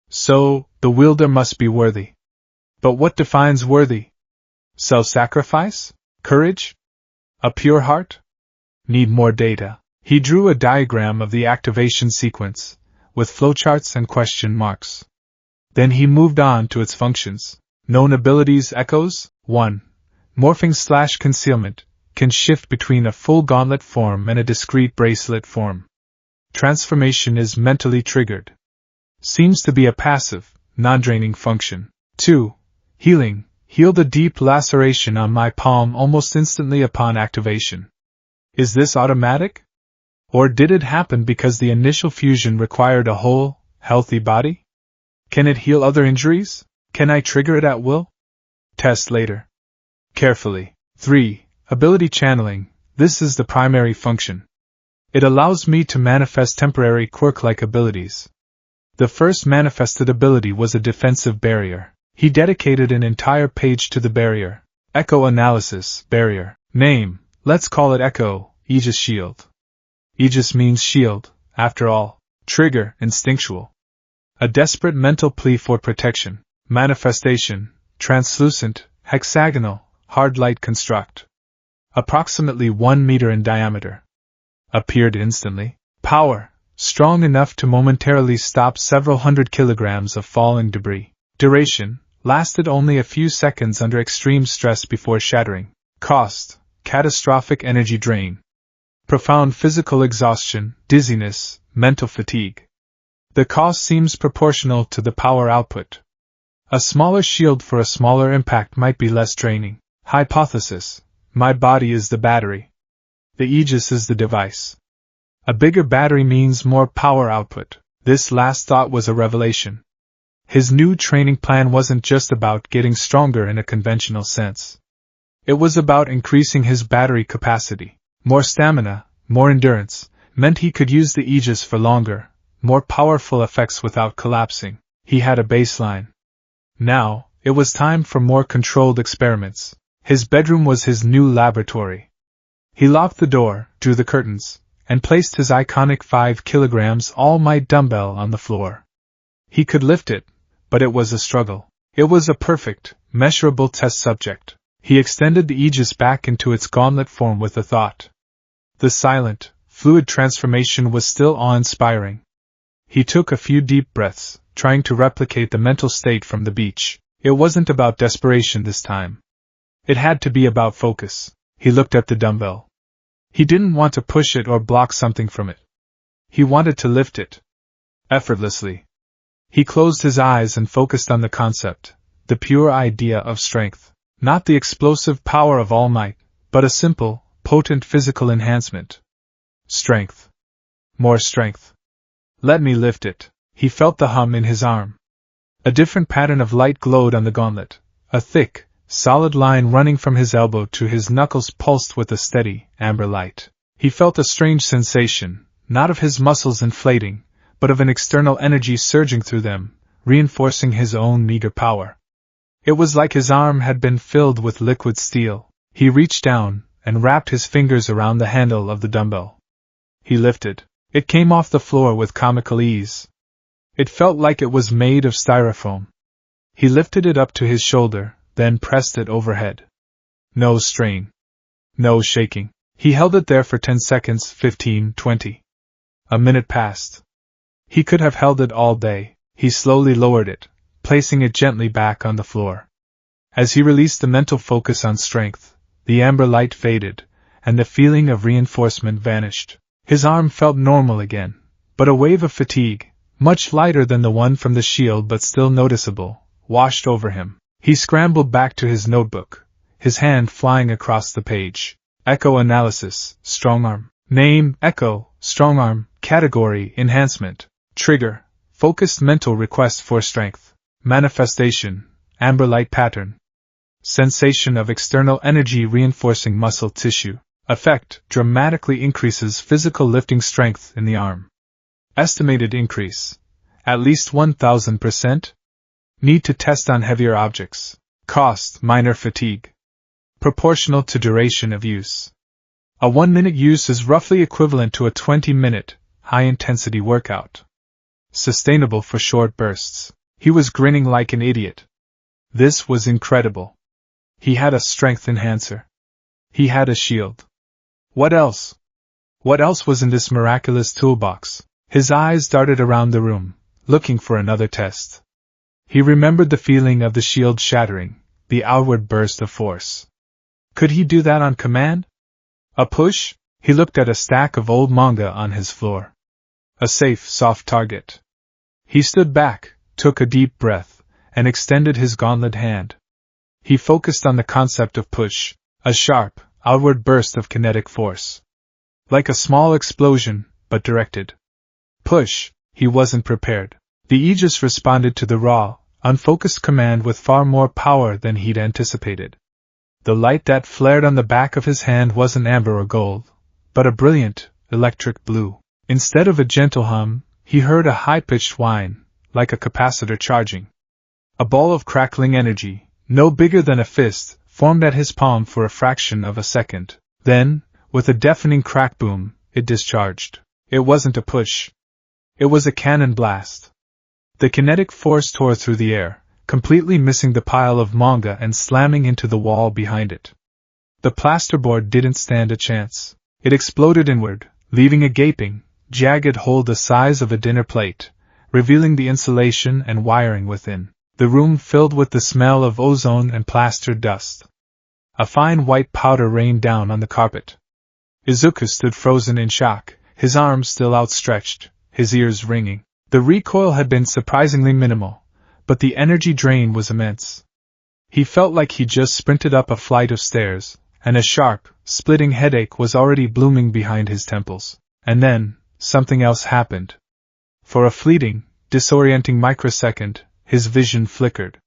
So, the wielder must be worthy. But what defines worthy? Self-sacrifice? Courage? A pure heart? Need more data. He drew a diagram of the activation sequence, with flowcharts and question marks. Then he moved on to its functions. Known abilities: echoes. 1. Morphing/concealment, can shift between a full gauntlet form and a discrete bracelet form. Transformation is mentally triggered. Seems to be a passive, non-draining function. 2. Healing, heal the deep laceration on my palm almost instantly upon activation. Is this automatic? Or did it happen because the initial fusion required a whole, healthy body? Can it heal other injuries? Can I trigger it at will? Test later. Carefully. 3. Ability channeling. This is the primary function. It allows me to manifest temporary quirk-like abilities. The first manifested ability was a defensive barrier. He dedicated an entire page to the barrier. Echo analysis, barrier. Name, let's call it Echo, Aegis Shield. Aegis means shield, after all. Trigger, instinctual. A desperate mental plea for protection. Manifestation, translucent, hexagonal, hard light construct. Approximately 1 meter in diameter. Appeared instantly. Power, strong enough to momentarily stop several hundred kilograms of falling debris. Duration, lasted only a few seconds under extreme stress before shattering. Cost, catastrophic energy drain. Profound physical exhaustion, dizziness, mental fatigue. The cost seems proportional to the power output. A smaller shield for a smaller impact might be less draining. Hypothesis: my body is the battery. The Aegis is the device. A bigger battery means more power output. This last thought was a revelation. His new training plan wasn't just about getting stronger in a conventional sense. It was about increasing his battery capacity. More stamina, more endurance, meant he could use the Aegis for longer, more powerful effects without collapsing. He had a baseline. Now, it was time for more controlled experiments. His bedroom was his new laboratory. He locked the door, drew the curtains, and placed his iconic 5 kilograms all-might dumbbell on the floor. He could lift it, but it was a struggle. It was a perfect, measurable test subject. He extended the Aegis back into its gauntlet form with a thought. The silent, fluid transformation was still awe-inspiring. He took a few deep breaths, trying to replicate the mental state from the beach. It wasn't about desperation this time. It had to be about focus. He looked at the dumbbell. He didn't want to push it or block something from it. He wanted to lift it. Effortlessly. He closed his eyes and focused on the concept, the pure idea of strength. Not the explosive power of all might, but a simple, potent physical enhancement. Strength. More strength. Let me lift it. He felt the hum in his arm. A different pattern of light glowed on the gauntlet. A thick, solid line running from his elbow to his knuckles pulsed with a steady, amber light. He felt a strange sensation, not of his muscles inflating, but of an external energy surging through them, reinforcing his own meager power. It was like his arm had been filled with liquid steel. He reached down and wrapped his fingers around the handle of the dumbbell. He lifted. It came off the floor with comical ease. It felt like it was made of styrofoam. He lifted it up to his shoulder, then pressed it overhead. No strain. No shaking. He held it there for 10 seconds, 15, 20. A minute passed. He could have held it all day. He slowly lowered it, placing it gently back on the floor. As he released the mental focus on strength, the amber light faded, and the feeling of reinforcement vanished. His arm felt normal again, but a wave of fatigue, much lighter than the one from the shield but still noticeable, washed over him. He scrambled back to his notebook, his hand flying across the page. Echo analysis, strongarm. Name, Echo, strongarm. Category, enhancement. Trigger, focused mental request for strength. Manifestation, amber light pattern. Sensation of external energy reinforcing muscle tissue. Effect, dramatically increases physical lifting strength in the arm. Estimated increase, at least 1000%. Need to test on heavier objects. Cost, minor fatigue. Proportional to duration of use. A 1-minute use is roughly equivalent to a 20-minute, high-intensity workout. Sustainable for short bursts. He was grinning like an idiot. This was incredible. He had a strength enhancer. He had a shield. What else? What else was in this miraculous toolbox? His eyes darted around the room, looking for another test. He remembered the feeling of the shield shattering, the outward burst of force. Could he do that on command? A push? He looked at a stack of old manga on his floor. A safe, soft target. He stood back, took a deep breath, and extended his gauntlet hand. He focused on the concept of push, a sharp, outward burst of kinetic force. Like a small explosion, but directed. Push. He wasn't prepared. The Aegis responded to the raw, unfocused command with far more power than he'd anticipated. The light that flared on the back of his hand wasn't amber or gold, but a brilliant, electric blue. Instead of a gentle hum, he heard a high-pitched whine, like a capacitor charging. A ball of crackling energy, no bigger than a fist, formed at his palm for a fraction of a second. Then, with a deafening crack boom, it discharged. It wasn't a push. It was a cannon blast. The kinetic force tore through the air, completely missing the pile of manga and slamming into the wall behind it. The plasterboard didn't stand a chance. It exploded inward, leaving a gaping, jagged hole the size of a dinner plate, revealing the insulation and wiring within. The room filled with the smell of ozone and plaster dust. A fine white powder rained down on the carpet. Izuku stood frozen in shock, his arms still outstretched, his ears ringing. The recoil had been surprisingly minimal, but the energy drain was immense. He felt like he just sprinted up a flight of stairs, and a sharp, splitting headache was already blooming behind his temples. And then, something else happened. For a fleeting, disorienting microsecond, his vision flickered.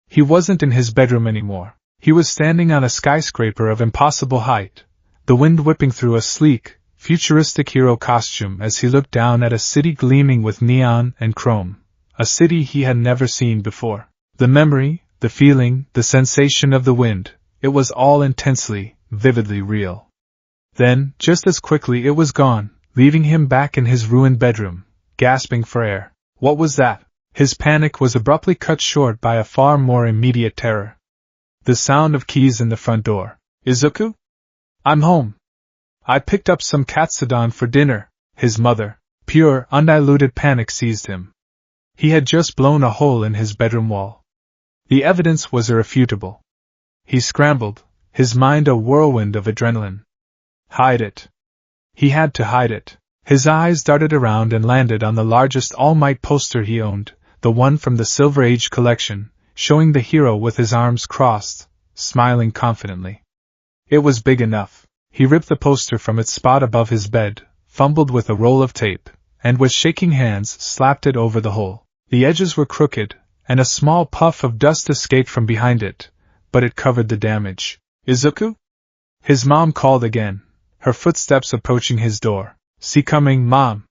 He wasn't in his bedroom anymore. He was standing on a skyscraper of impossible height, the wind whipping through a sleek, futuristic hero costume as he looked down at a city gleaming with neon and chrome, a city he had never seen before. The memory, the feeling, the sensation of the wind, it was all intensely, vividly real. Then, just as quickly it was gone, leaving him back in his ruined bedroom, gasping for air. What was that? His panic was abruptly cut short by a far more immediate terror. The sound of keys in the front door. Izuku? I'm home. I picked up some katsudon for dinner. His mother. Pure, undiluted panic seized him. He had just blown a hole in his bedroom wall. The evidence was irrefutable. He scrambled, his mind a whirlwind of adrenaline. Hide it. He had to hide it. His eyes darted around and landed on the largest All Might poster he owned, the one from the Silver Age collection, showing the hero with his arms crossed, smiling confidently. It was big enough. He ripped the poster from its spot above his bed, fumbled with a roll of tape, and with shaking hands slapped it over the hole. The edges were crooked, and a small puff of dust escaped from behind it, but it covered the damage. Izuku? His mom called again, her footsteps approaching his door. See coming, Mom?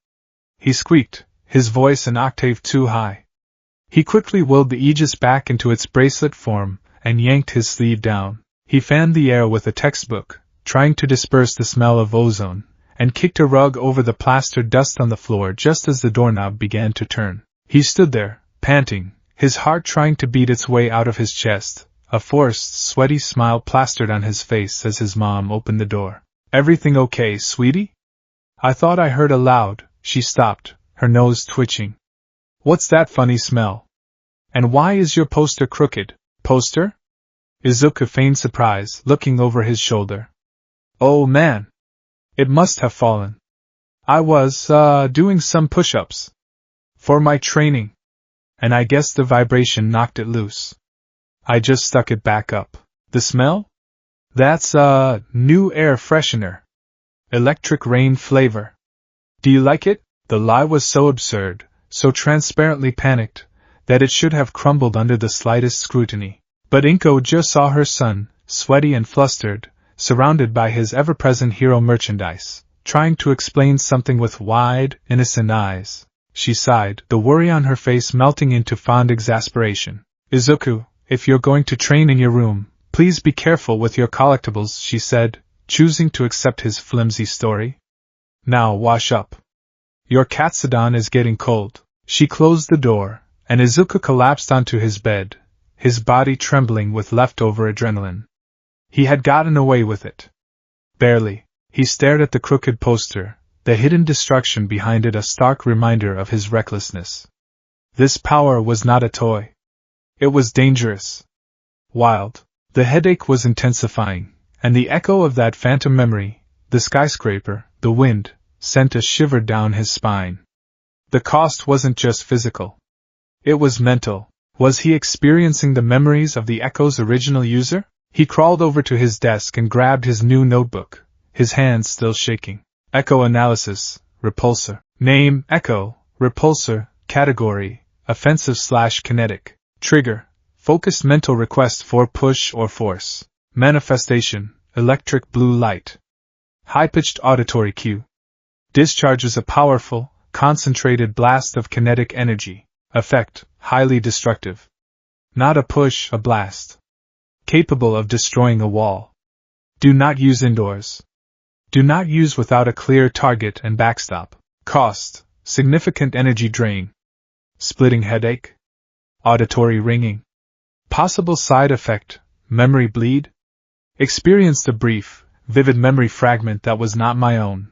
He squeaked, his voice an octave too high. He quickly willed the Aegis back into its bracelet form, and yanked his sleeve down. He fanned the air with a textbook, trying to disperse the smell of ozone, and kicked a rug over the plastered dust on the floor just as the doorknob began to turn. He stood there, panting, his heart trying to beat its way out of his chest, a forced, sweaty smile plastered on his face as his mom opened the door. Everything okay, sweetie? I thought I heard a loud. She stopped, her nose twitching. What's that funny smell? And why is your poster crooked? Poster? Izuku feigned surprise, looking over his shoulder. Oh man! It must have fallen. I was, doing some push-ups. For my training. And I guess the vibration knocked it loose. I just stuck it back up. The smell? That's, new air freshener. Electric rain flavor. Do you like it? The lie was so absurd, so transparently panicked, that it should have crumbled under the slightest scrutiny. But Inko just saw her son, sweaty and flustered, surrounded by his ever-present hero merchandise, trying to explain something with wide, innocent eyes. She sighed, the worry on her face melting into fond exasperation. Izuku, if you're going to train in your room, please be careful with your collectibles, she said, choosing to accept his flimsy story. Now wash up. Your katsudon is getting cold. She closed the door, and Izuku collapsed onto his bed, his body trembling with leftover adrenaline. He had gotten away with it. Barely. He stared at the crooked poster, the hidden destruction behind it a stark reminder of his recklessness. This power was not a toy. It was dangerous. Wild. The headache was intensifying, and the echo of that phantom memory, the skyscraper, the wind, sent a shiver down his spine. The cost wasn't just physical. It was mental. Was he experiencing the memories of the echo's original user? He crawled over to his desk and grabbed his new notebook, his hands still shaking. Echo analysis, repulsor. Name, echo, repulsor, category, offensive/kinetic. Trigger, focused mental request for push or force. Manifestation, electric blue light. High-pitched auditory cue. Discharges a powerful, concentrated blast of kinetic energy. Effect, highly destructive. Not a push, a blast. Capable of destroying a wall. Do not use indoors. Do not use without a clear target and backstop. Cost, significant energy drain. Splitting headache. Auditory ringing. Possible side effect, memory bleed. Experienced a brief, vivid memory fragment that was not my own.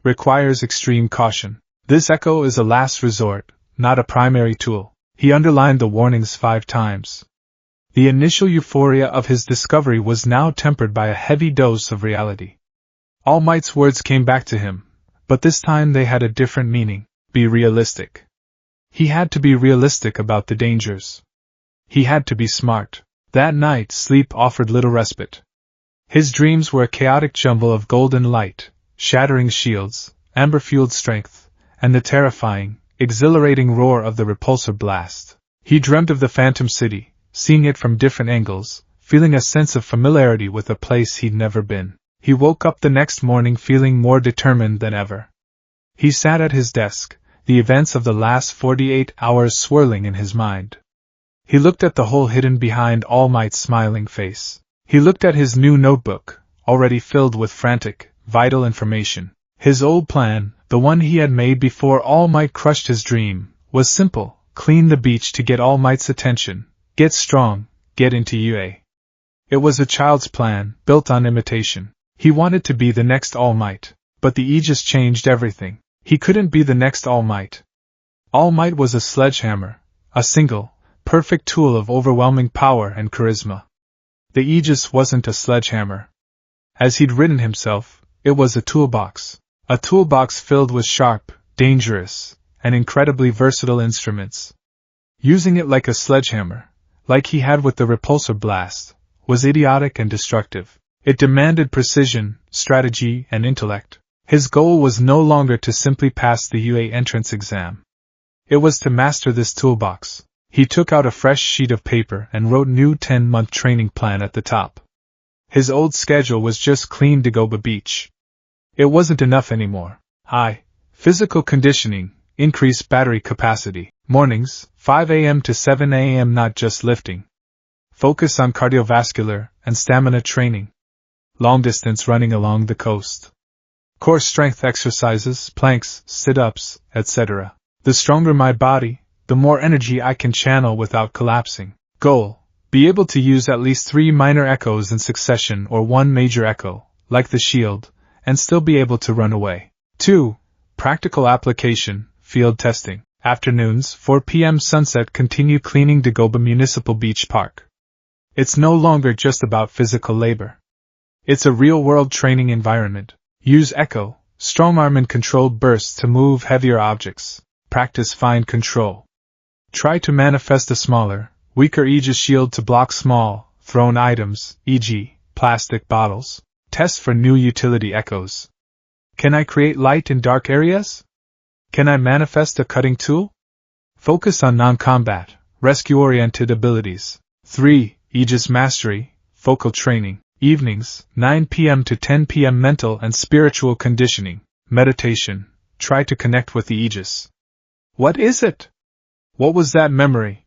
Requires extreme caution. This echo is a last resort, not a primary tool. He underlined the warnings 5 times. The initial euphoria of his discovery was now tempered by a heavy dose of reality. All Might's words came back to him, but this time they had a different meaning. Be realistic. He had to be realistic about the dangers. He had to be smart. That night, sleep offered little respite. His dreams were a chaotic jumble of golden light, shattering shields, amber-fueled strength, and the terrifying, exhilarating roar of the repulsor blast. He dreamt of the Phantom City, seeing it from different angles, feeling a sense of familiarity with a place he'd never been. He woke up the next morning feeling more determined than ever. He sat at his desk, the events of the last 48 hours swirling in his mind. He looked at the hole hidden behind All Might's smiling face. He looked at his new notebook, already filled with frantic, vital information. His old plan, the one he had made before All Might crushed his dream, was simple: clean the beach to get All Might's attention, get strong, get into UA. It was a child's plan, built on imitation. He wanted to be the next All Might, but the Aegis changed everything. He couldn't be the next All Might. All Might was a sledgehammer, a single, perfect tool of overwhelming power and charisma. The Aegis wasn't a sledgehammer. As he'd written himself, it was a toolbox filled with sharp, dangerous, and incredibly versatile instruments. Using it like a sledgehammer, like he had with the repulsor blast, was idiotic and destructive. It demanded precision, strategy, and intellect. His goal was no longer to simply pass the UA entrance exam. It was to master this toolbox. He took out a fresh sheet of paper and wrote new 10-month training plan at the top. His old schedule was just clean Dagoba Beach. It wasn't enough anymore. High physical conditioning, increased battery capacity. Mornings, 5 a.m. to 7 a.m. not just lifting. Focus on cardiovascular and stamina training. Long distance running along the coast. Core strength exercises, planks, sit-ups, etc. The stronger my body, the more energy I can channel without collapsing. Goal: be able to use at least 3 minor echoes in succession or 1 major echo, like the shield, and still be able to run away. 2. Practical application, field testing. Afternoons, 4 p.m. sunset. Continue cleaning Dagoba Municipal Beach Park. It's no longer just about physical labor. It's a real-world training environment. Use echo, strong-arm and controlled bursts to move heavier objects. Practice fine control. Try to manifest a smaller, weaker Aegis shield to block small, thrown items, e.g., plastic bottles. Test for new utility echoes. Can I create light in dark areas? Can I manifest a cutting tool? Focus on non-combat, rescue-oriented abilities. 3. Aegis mastery, focal training. Evenings, 9 p.m. to 10 p.m. mental and spiritual conditioning. Meditation. Try to connect with the Aegis. What is it? What was that memory?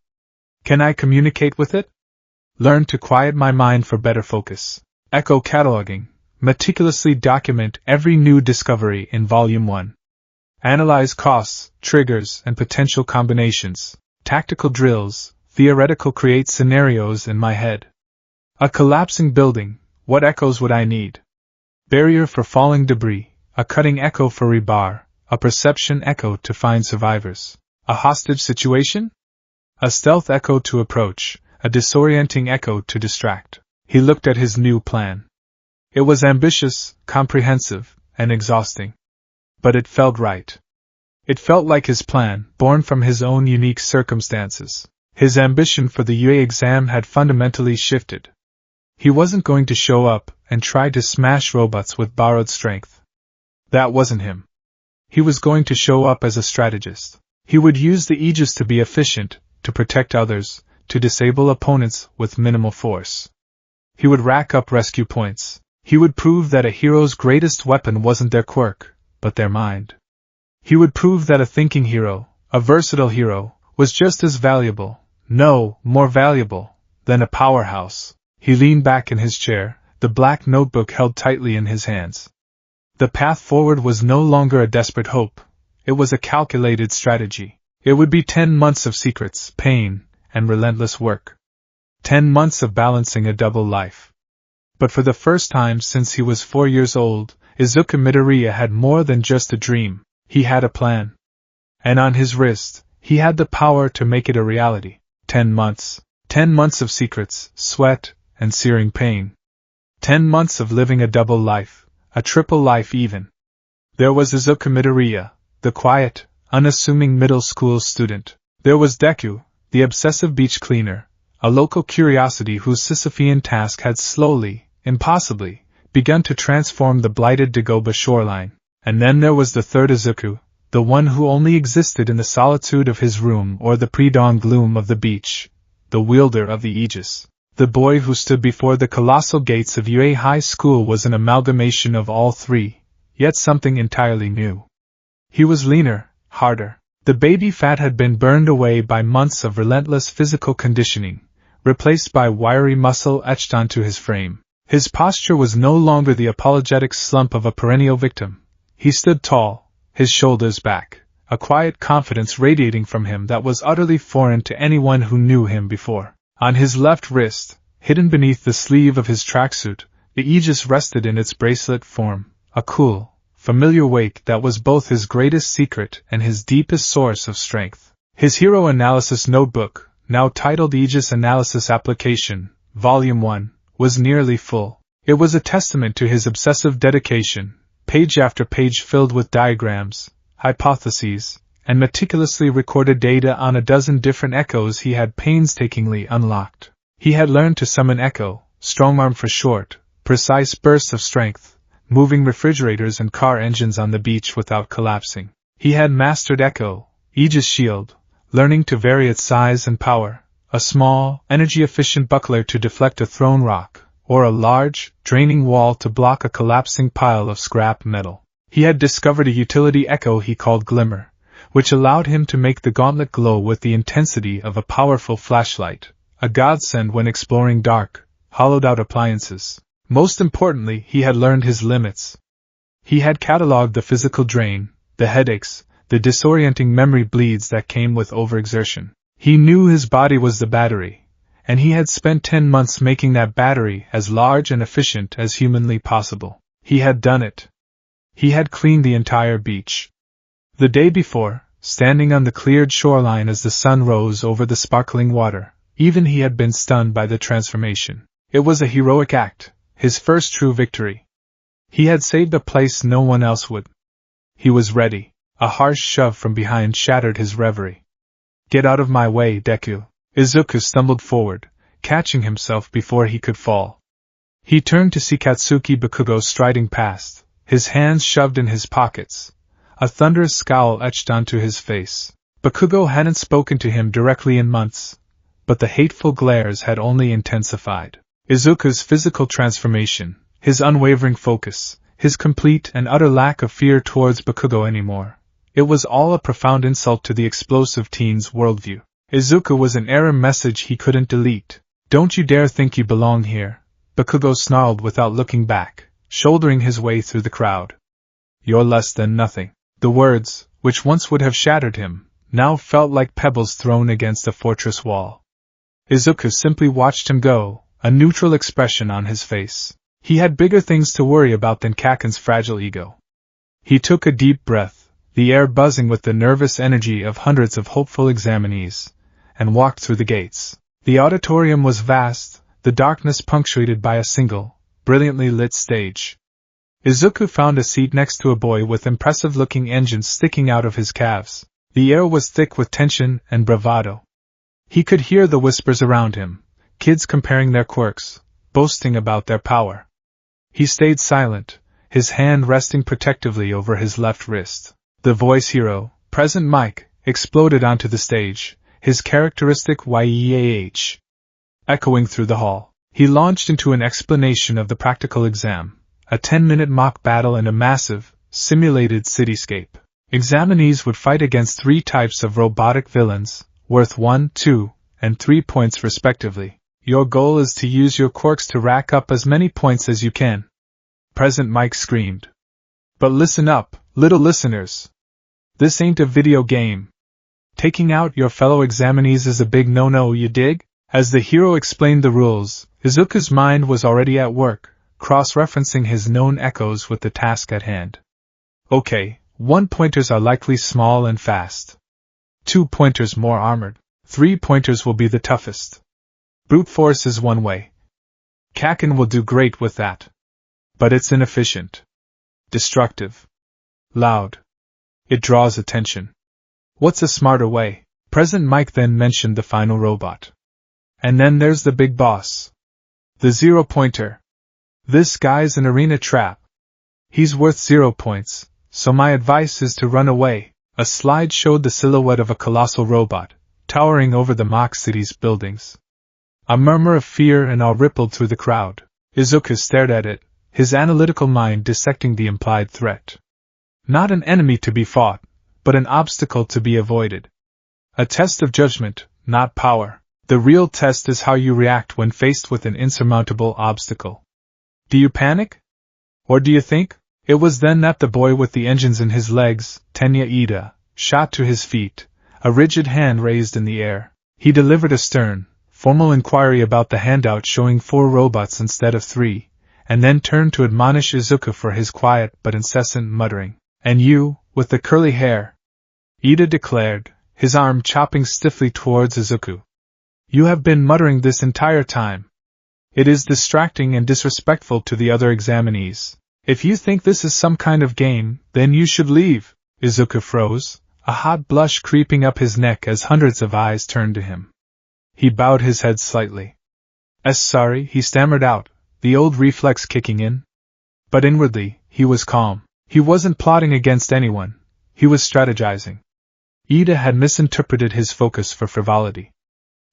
Can I communicate with it? Learn to quiet my mind for better focus. Echo cataloging. Meticulously document every new discovery in Volume 1. Analyze costs, triggers, and potential combinations. Tactical drills. Theoretical create scenarios in my head. A collapsing building. What echoes would I need? Barrier for falling debris, a cutting echo for rebar, a perception echo to find survivors. A hostage situation? A stealth echo to approach, a disorienting echo to distract. He looked at his new plan. It was ambitious, comprehensive, and exhausting. But it felt right. It felt like his plan, born from his own unique circumstances. His ambition for the UA exam had fundamentally shifted. He wasn't going to show up and try to smash robots with borrowed strength. That wasn't him. He was going to show up as a strategist. He would use the Aegis to be efficient, to protect others, to disable opponents with minimal force. He would rack up rescue points. He would prove that a hero's greatest weapon wasn't their quirk, but their mind. He would prove that a thinking hero, a versatile hero, was just as valuable, no, more valuable, than a powerhouse. He leaned back in his chair, the black notebook held tightly in his hands. The path forward was no longer a desperate hope. It was a calculated strategy. It would be 10 months of secrets, pain, and relentless work. 10 months of balancing a double life. But for the first time since he was 4 years old, Izuku Midoriya had more than just a dream. He had a plan. And on his wrist, he had the power to make it a reality. 10 months. 10 months of secrets, sweat, and searing pain. 10 months of living a double life, a triple life even. There was Izuku Midoriya, the quiet, unassuming middle school student. There was Deku, the obsessive beach cleaner, a local curiosity whose Sisyphean task had slowly, impossibly, begun to transform the blighted Dagoba shoreline. And then there was the third Izuku, the one who only existed in the solitude of his room or the pre-dawn gloom of the beach, the wielder of the Aegis. The boy who stood before the colossal gates of UA High School was an amalgamation of all three, yet something entirely new. He was leaner, harder. The baby fat had been burned away by months of relentless physical conditioning, replaced by wiry muscle etched onto his frame. His posture was no longer the apologetic slump of a perennial victim. He stood tall, his shoulders back, a quiet confidence radiating from him that was utterly foreign to anyone who knew him before. On his left wrist, hidden beneath the sleeve of his tracksuit, the Aegis rested in its bracelet form, a cool, familiar weight that was both his greatest secret and his deepest source of strength. His hero analysis notebook, now titled Aegis Analysis Application, Volume 1, was nearly full. It was a testament to his obsessive dedication, page after page filled with diagrams, hypotheses, and meticulously recorded data on a dozen different echoes he had painstakingly unlocked. He had learned to summon echo, strongarm for short, precise bursts of strength, moving refrigerators and car engines on the beach without collapsing. He had mastered echo, Aegis shield, learning to vary its size and power, a small, energy-efficient buckler to deflect a thrown rock, or a large, draining wall to block a collapsing pile of scrap metal. He had discovered a utility echo he called Glimmer, which allowed him to make the gauntlet glow with the intensity of a powerful flashlight, a godsend when exploring dark, hollowed-out appliances. Most importantly, he had learned his limits. He had catalogued the physical drain, the headaches, the disorienting memory bleeds that came with overexertion. He knew his body was the battery, and he had spent 10 months making that battery as large and efficient as humanly possible. He had done it. He had cleaned the entire beach. The day before, standing on the cleared shoreline as the sun rose over the sparkling water, even he had been stunned by the transformation. It was a heroic act, his first true victory. He had saved a place no one else would. He was ready. A harsh shove from behind shattered his reverie. "Get out of my way, Deku." Izuku stumbled forward, catching himself before he could fall. He turned to see Katsuki Bakugo striding past, his hands shoved in his pockets, a thunderous scowl etched onto his face. Bakugo hadn't spoken to him directly in months, but the hateful glares had only intensified. Izuku's physical transformation, his unwavering focus, his complete and utter lack of fear towards Bakugo anymore. It was all a profound insult to the explosive teen's worldview. Izuku was an error message he couldn't delete. "Don't you dare think you belong here," Bakugo snarled without looking back, shouldering his way through the crowd. "You're less than nothing." The words, which once would have shattered him, now felt like pebbles thrown against a fortress wall. Izuku simply watched him go, a neutral expression on his face. He had bigger things to worry about than Kaken's fragile ego. He took a deep breath, the air buzzing with the nervous energy of hundreds of hopeful examinees, and walked through the gates. The auditorium was vast, the darkness punctuated by a single, brilliantly lit stage. Izuku found a seat next to a boy with impressive-looking engines sticking out of his calves. The air was thick with tension and bravado. He could hear the whispers around him, kids comparing their quirks, boasting about their power. He stayed silent, his hand resting protectively over his left wrist. The voice hero, Present Mike, exploded onto the stage, his characteristic yeah echoing through the hall. He launched into an explanation of the practical exam, a 10-minute mock battle in a massive, simulated cityscape. Examinees would fight against 3 types of robotic villains, worth 1, 2, and 3 points respectively. Your goal is to use your quirks to rack up as many points as you can. Present Mike screamed. But listen up, little listeners. This ain't a video game. Taking out your fellow examinees is a big no-no, you dig? As the hero explained the rules, Izuku's mind was already at work, cross-referencing his known echoes with the task at hand. Okay, 1-pointers are likely small and fast. 2-pointers more armored. 3-pointers will be the toughest. Brute force is one way. Kaken will do great with that. But it's inefficient. Destructive. Loud. It draws attention. What's a smarter way? Present Mike then mentioned the final robot. And then there's the big boss. The 0-pointer. This guy's an arena trap. He's worth 0 points, so my advice is to run away. A slide showed the silhouette of a colossal robot, towering over the mock city's buildings. A murmur of fear and awe rippled through the crowd. Izuku stared at it, his analytical mind dissecting the implied threat. Not an enemy to be fought, but an obstacle to be avoided. A test of judgment, not power. The real test is how you react when faced with an insurmountable obstacle. Do you panic? Or do you think? It was then that the boy with the engines in his legs, Tenya Ida, shot to his feet, a rigid hand raised in the air. He delivered a stern, formal inquiry about the handout showing 4 robots instead of 3, and then turned to admonish Izuku for his quiet but incessant muttering. And you, with the curly hair, Ida declared, his arm chopping stiffly towards Izuku. You have been muttering this entire time. It is distracting and disrespectful to the other examinees. If you think this is some kind of game, then you should leave. Izuku froze, a hot blush creeping up his neck as hundreds of eyes turned to him. He bowed his head slightly. Sorry, he stammered out, the old reflex kicking in. But inwardly, he was calm. He wasn't plotting against anyone, he was strategizing. Ida had misinterpreted his focus for frivolity.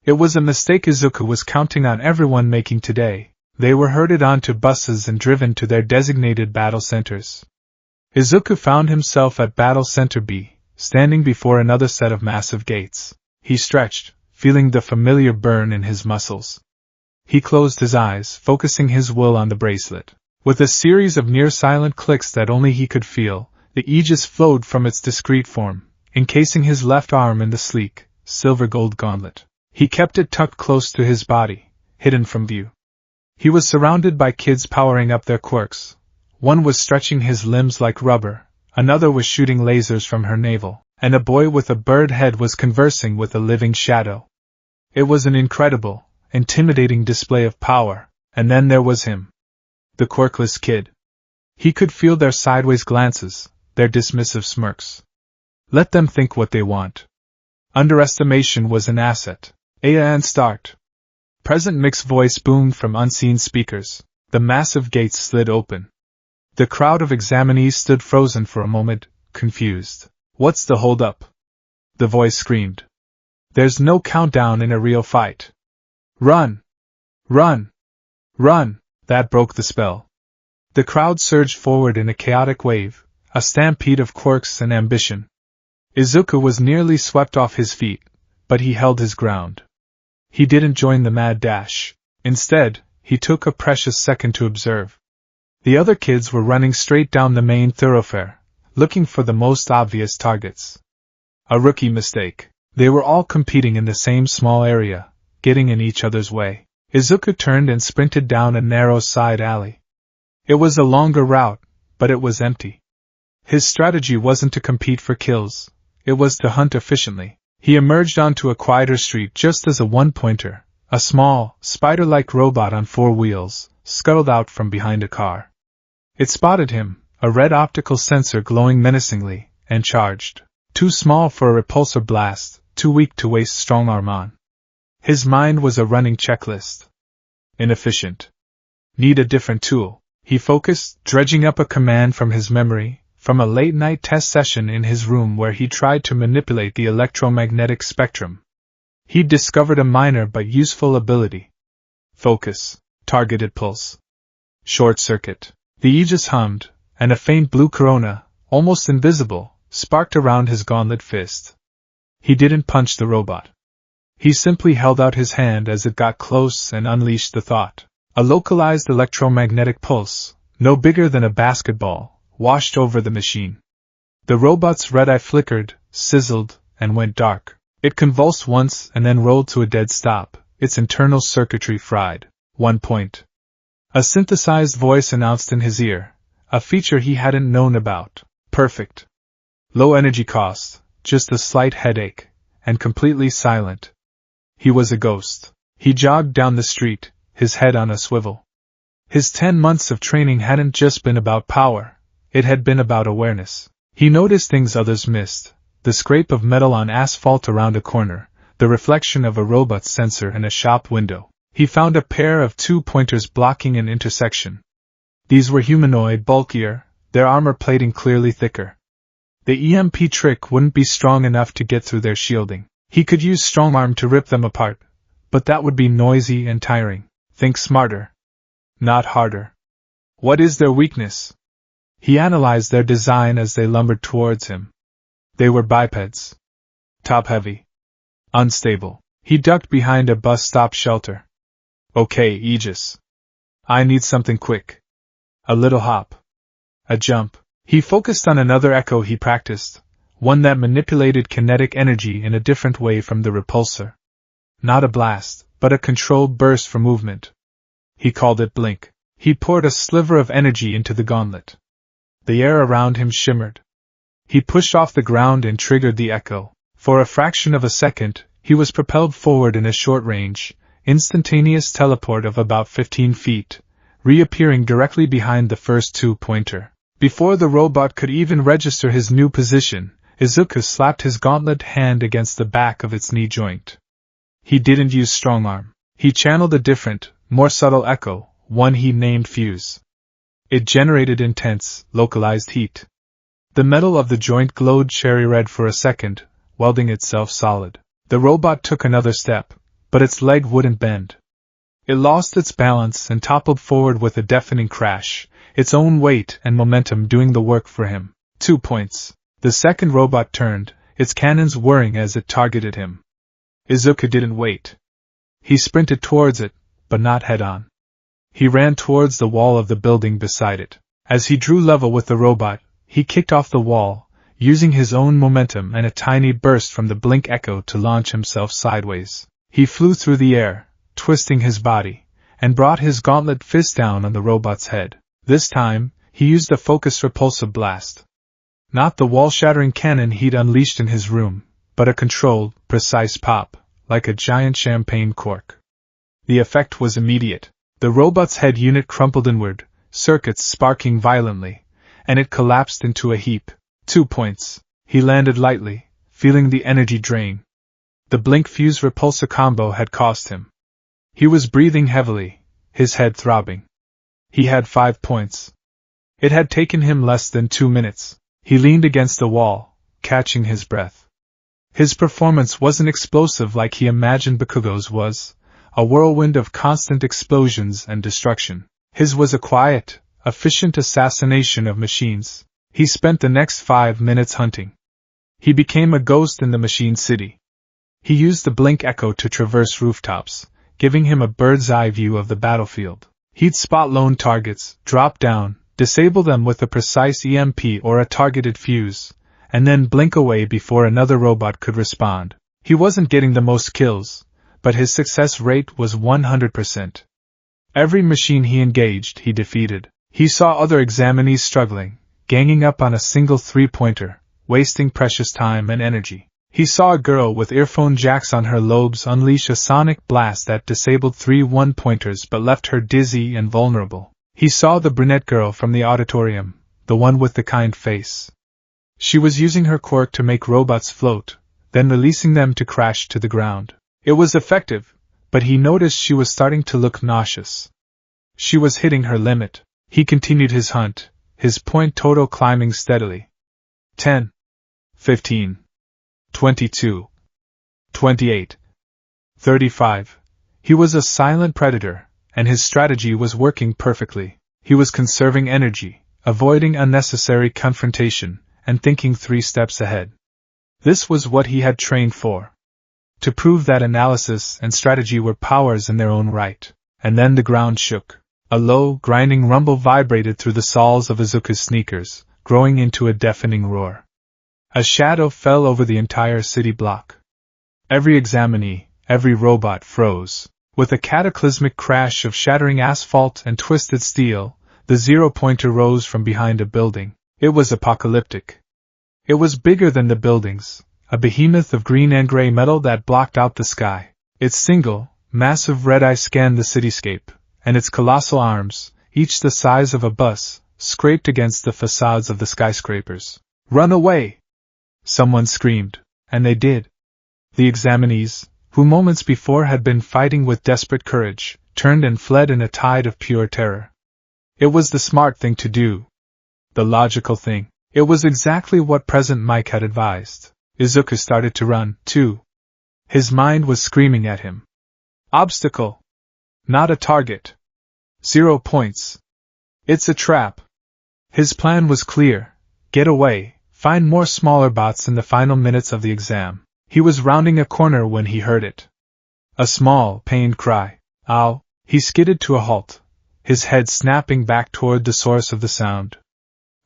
It was a mistake Izuku was counting on everyone making today. They were herded onto buses and driven to their designated battle centers. Izuku found himself at Battle Center B, standing before another set of massive gates. He stretched, feeling the familiar burn in his muscles. He closed his eyes, focusing his will on the bracelet. With a series of near-silent clicks that only he could feel, the aegis flowed from its discrete form, encasing his left arm in the sleek, silver-gold gauntlet. He kept it tucked close to his body, hidden from view. He was surrounded by kids powering up their quirks. One was stretching his limbs like rubber, another was shooting lasers from her navel, and a boy with a bird head was conversing with a living shadow. It was an incredible, intimidating display of power, and then there was him. The quirkless kid. He could feel their sideways glances, their dismissive smirks. Let them think what they want. Underestimation was an asset. And start. Present Mic's voice boomed from unseen speakers. The massive gates slid open. The crowd of examinees stood frozen for a moment, confused. What's the hold-up? The voice screamed. There's no countdown in a real fight. Run! Run! Run! That broke the spell. The crowd surged forward in a chaotic wave, a stampede of quirks and ambition. Izuku was nearly swept off his feet, but he held his ground. He didn't join the mad dash. Instead, he took a precious second to observe. The other kids were running straight down the main thoroughfare, looking for the most obvious targets. A rookie mistake. They were all competing in the same small area, getting in each other's way. Izuku turned and sprinted down a narrow side alley. It was a longer route, but it was empty. His strategy wasn't to compete for kills, it was to hunt efficiently. He emerged onto a quieter street just as a one-pointer, a small, spider-like robot on 4 wheels, scuttled out from behind a car. It spotted him, a red optical sensor glowing menacingly, and charged. Too small for a repulsor blast, too weak to waste strong arm on. His mind was a running checklist. Inefficient. Need a different tool. He focused, dredging up a command from his memory, from a late-night test session in his room where he tried to manipulate the electromagnetic spectrum. He'd discovered a minor but useful ability. Focus. Targeted pulse. Short circuit. The Aegis hummed, and a faint blue corona, almost invisible, sparked around his gauntlet fist. He didn't punch the robot. He simply held out his hand as it got close and unleashed the thought. A localized electromagnetic pulse, no bigger than a basketball, washed over the machine. The robot's red eye flickered, sizzled, and went dark. It convulsed once and then rolled to a dead stop, its internal circuitry fried. 1 point. A synthesized voice announced in his ear, a feature he hadn't known about. Perfect. Low energy cost, just a slight headache, and completely silent. He was a ghost. He jogged down the street, his head on a swivel. His 10 months of training hadn't just been about power, it had been about awareness. He noticed things others missed, the scrape of metal on asphalt around a corner, the reflection of a robot's sensor in a shop window. He found a pair of 2-pointers blocking an intersection. These were humanoid, bulkier, their armor plating clearly thicker. The EMP trick wouldn't be strong enough to get through their shielding. He could use strongarm to rip them apart, but that would be noisy and tiring. Think smarter. Not harder. What is their weakness? He analyzed their design as they lumbered towards him. They were bipeds. Top-heavy. Unstable. He ducked behind a bus stop shelter. Okay, Aegis. I need something quick. A little hop. A jump. He focused on another echo he practiced, one that manipulated kinetic energy in a different way from the repulsor. Not a blast, but a controlled burst for movement. He called it blink. He poured a sliver of energy into the gauntlet. The air around him shimmered. He pushed off the ground and triggered the echo. For a fraction of a second, he was propelled forward in a short-range, instantaneous teleport of about 15 feet, reappearing directly behind the first 2-pointer. Before the robot could even register his new position, Izuku slapped his gauntlet hand against the back of its knee joint. He didn't use strongarm. He channeled a different, more subtle echo, one he named Fuse. It generated intense, localized heat. The metal of the joint glowed cherry red for a second, welding itself solid. The robot took another step, but its leg wouldn't bend. It lost its balance and toppled forward with a deafening crash, its own weight and momentum doing the work for him. 2 points. The second robot turned, its cannons whirring as it targeted him. Izuku didn't wait. He sprinted towards it, but not head-on. He ran towards the wall of the building beside it. As he drew level with the robot, he kicked off the wall, using his own momentum and a tiny burst from the blink echo to launch himself sideways. He flew through the air, twisting his body, and brought his gauntlet fist down on the robot's head. This time, he used a focused repulsive blast. Not the wall-shattering cannon he'd unleashed in his room, but a controlled, precise pop, like a giant champagne cork. The effect was immediate. The robot's head unit crumpled inward, circuits sparking violently, and it collapsed into a heap. 2 points. He landed lightly, feeling the energy drain. The blink-fuse repulsor combo had cost him. He was breathing heavily, his head throbbing. He had 5 points. It had taken him less than 2 minutes. He leaned against the wall, catching his breath. His performance wasn't explosive like he imagined Bakugo's was, a whirlwind of constant explosions and destruction. His was a quiet, efficient assassination of machines. He spent the next 5 minutes hunting. He became a ghost in the machine city. He used the blink echo to traverse rooftops, giving him a bird's-eye view of the battlefield. He'd spot lone targets, drop down, disable them with a precise EMP or a targeted fuse, and then blink away before another robot could respond. He wasn't getting the most kills, but his success rate was 100%. Every machine he engaged, he defeated. He saw other examinees struggling, ganging up on a single three-pointer, wasting precious time and energy. He saw a girl with earphone jacks on her lobes unleash a sonic blast that disabled 3 one-pointers but left her dizzy and vulnerable. He saw the brunette girl from the auditorium, the one with the kind face. She was using her quirk to make robots float, then releasing them to crash to the ground. It was effective, but he noticed she was starting to look nauseous. She was hitting her limit. He continued his hunt, his point total climbing steadily. 10. 15. 22. 28. 35. He was a silent predator, and his strategy was working perfectly. He was conserving energy, avoiding unnecessary confrontation, and thinking 3 steps ahead. This was what he had trained for. To prove that analysis and strategy were powers in their own right. And then the ground shook. A low, grinding rumble vibrated through the soles of Izuku's sneakers, growing into a deafening roar. A shadow fell over the entire city block. Every examinee, every robot froze. With a cataclysmic crash of shattering asphalt and twisted steel, the zero-pointer rose from behind a building. It was apocalyptic. It was bigger than the buildings, a behemoth of green and gray metal that blocked out the sky. Its single, massive red eye scanned the cityscape, and its colossal arms, each the size of a bus, scraped against the facades of the skyscrapers. "Run away!" Someone screamed, and they did. The examinees, who moments before had been fighting with desperate courage, turned and fled in a tide of pure terror. It was the smart thing to do. The logical thing. It was exactly what President Mike had advised. Izuku started to run, too. His mind was screaming at him. Obstacle. Not a target. 0 points. It's a trap. His plan was clear. Get away. Find more smaller bots in the final minutes of the exam. He was rounding a corner when he heard it. A small, pained cry. Ow! He skidded to a halt, his head snapping back toward the source of the sound.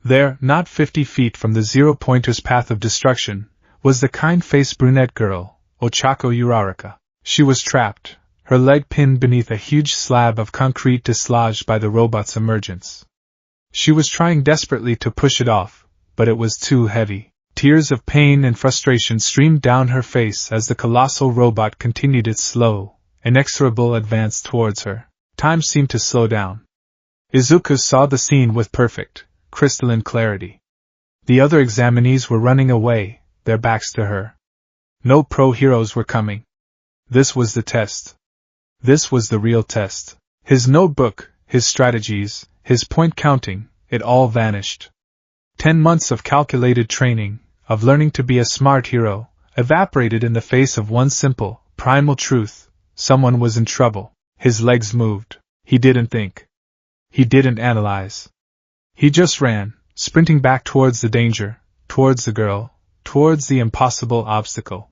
There, not 50 feet from the zero-pointer's path of destruction, was the kind-faced brunette girl, Ochako Uraraka. She was trapped, her leg pinned beneath a huge slab of concrete dislodged by the robot's emergence. She was trying desperately to push it off, but it was too heavy. Tears of pain and frustration streamed down her face as the colossal robot continued its slow, inexorable advance towards her. Time seemed to slow down. Izuku saw the scene with perfect, crystalline clarity. The other examinees were running away, their backs to her. No pro-heroes were coming. This was the test. This was the real test. His notebook, his strategies, his point counting, it all vanished. 10 months of calculated training, of learning to be a smart hero, evaporated in the face of one simple, primal truth: someone was in trouble. His legs moved. He didn't think. He didn't analyze. He just ran, sprinting back towards the danger, towards the girl, towards the impossible obstacle.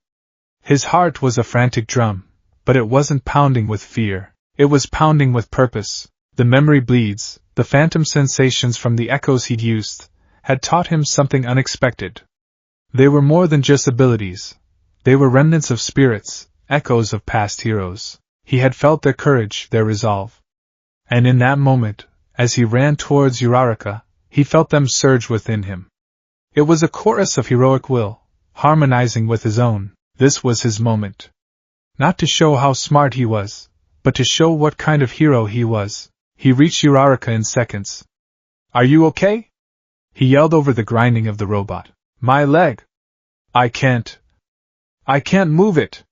His heart was a frantic drum, but it wasn't pounding with fear. It was pounding with purpose. The memory bleeds, the phantom sensations from the echoes he'd used, had taught him something unexpected. They were more than just abilities. They were remnants of spirits, echoes of past heroes. He had felt their courage, their resolve. And in that moment, as he ran towards Uraraka, he felt them surge within him. It was a chorus of heroic will, harmonizing with his own. This was his moment. Not to show how smart he was, but to show what kind of hero he was. He reached Uraraka in seconds. "Are you okay?" He yelled over the grinding of the robot. "My leg! I can't move it!"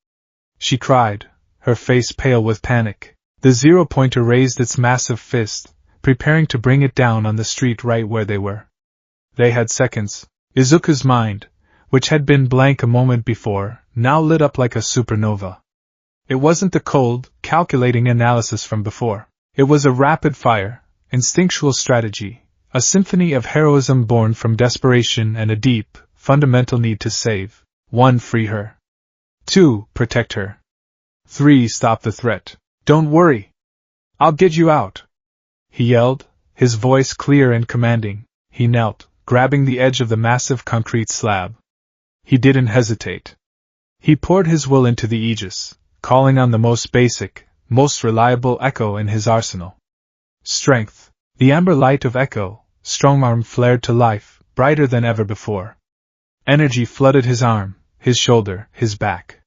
She cried, her face pale with panic. The zero-pointer raised its massive fist, preparing to bring it down on the street right where they were. They had seconds. Izuku's mind, which had been blank a moment before, now lit up like a supernova. It wasn't the cold, calculating analysis from before. It was a rapid-fire, instinctual strategy, a symphony of heroism born from desperation and a deep, fundamental need to save. 1. Free her. 2. Protect her. 3. Stop the threat. "Don't worry. I'll get you out," he yelled, his voice clear and commanding. He knelt, grabbing the edge of the massive concrete slab. He didn't hesitate. He poured his will into the aegis, calling on the most basic, most reliable echo in his arsenal. Strength. The amber light of Echo, strong-arm, flared to life, brighter than ever before. Energy flooded his arm, his shoulder, his back.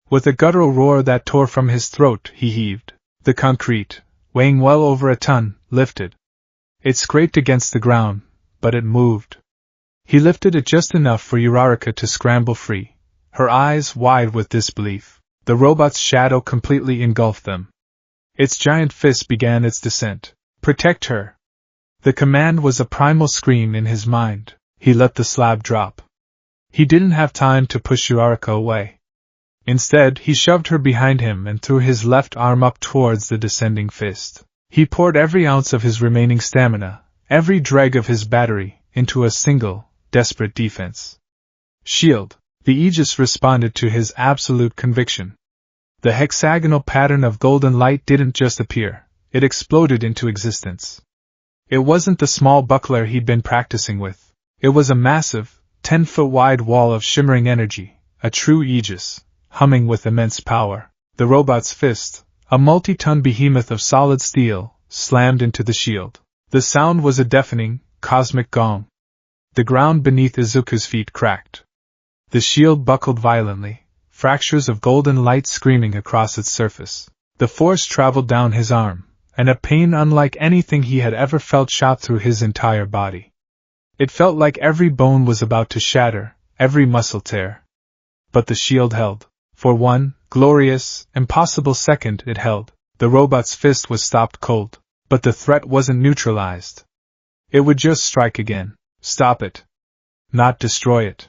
With a guttural roar that tore from his throat, he heaved. The concrete, weighing well over a ton, lifted. It scraped against the ground, but it moved. He lifted it just enough for Uraraka to scramble free, her eyes wide with disbelief. The robot's shadow completely engulfed them. Its giant fist began its descent. Protect her! The command was a primal scream in his mind. He let the slab drop. He didn't have time to push Uraraka away. Instead, he shoved her behind him and threw his left arm up towards the descending fist. He poured every ounce of his remaining stamina, every dreg of his battery, into a single, desperate defense. Shield! The Aegis responded to his absolute conviction. The hexagonal pattern of golden light didn't just appear, it exploded into existence. It wasn't the small buckler he'd been practicing with. It was a massive, 10-foot-wide wall of shimmering energy, a true Aegis, humming with immense power. The robot's fist, a multi-ton behemoth of solid steel, slammed into the shield. The sound was a deafening, cosmic gong. The ground beneath Izuku's feet cracked. The shield buckled violently, fractures of golden light screaming across its surface. The force traveled down his arm, and a pain unlike anything he had ever felt shot through his entire body. It felt like every bone was about to shatter, every muscle tear. But the shield held. For one glorious, impossible second it held. The robot's fist was stopped cold. But the threat wasn't neutralized. It would just strike again. Stop it. Not destroy it.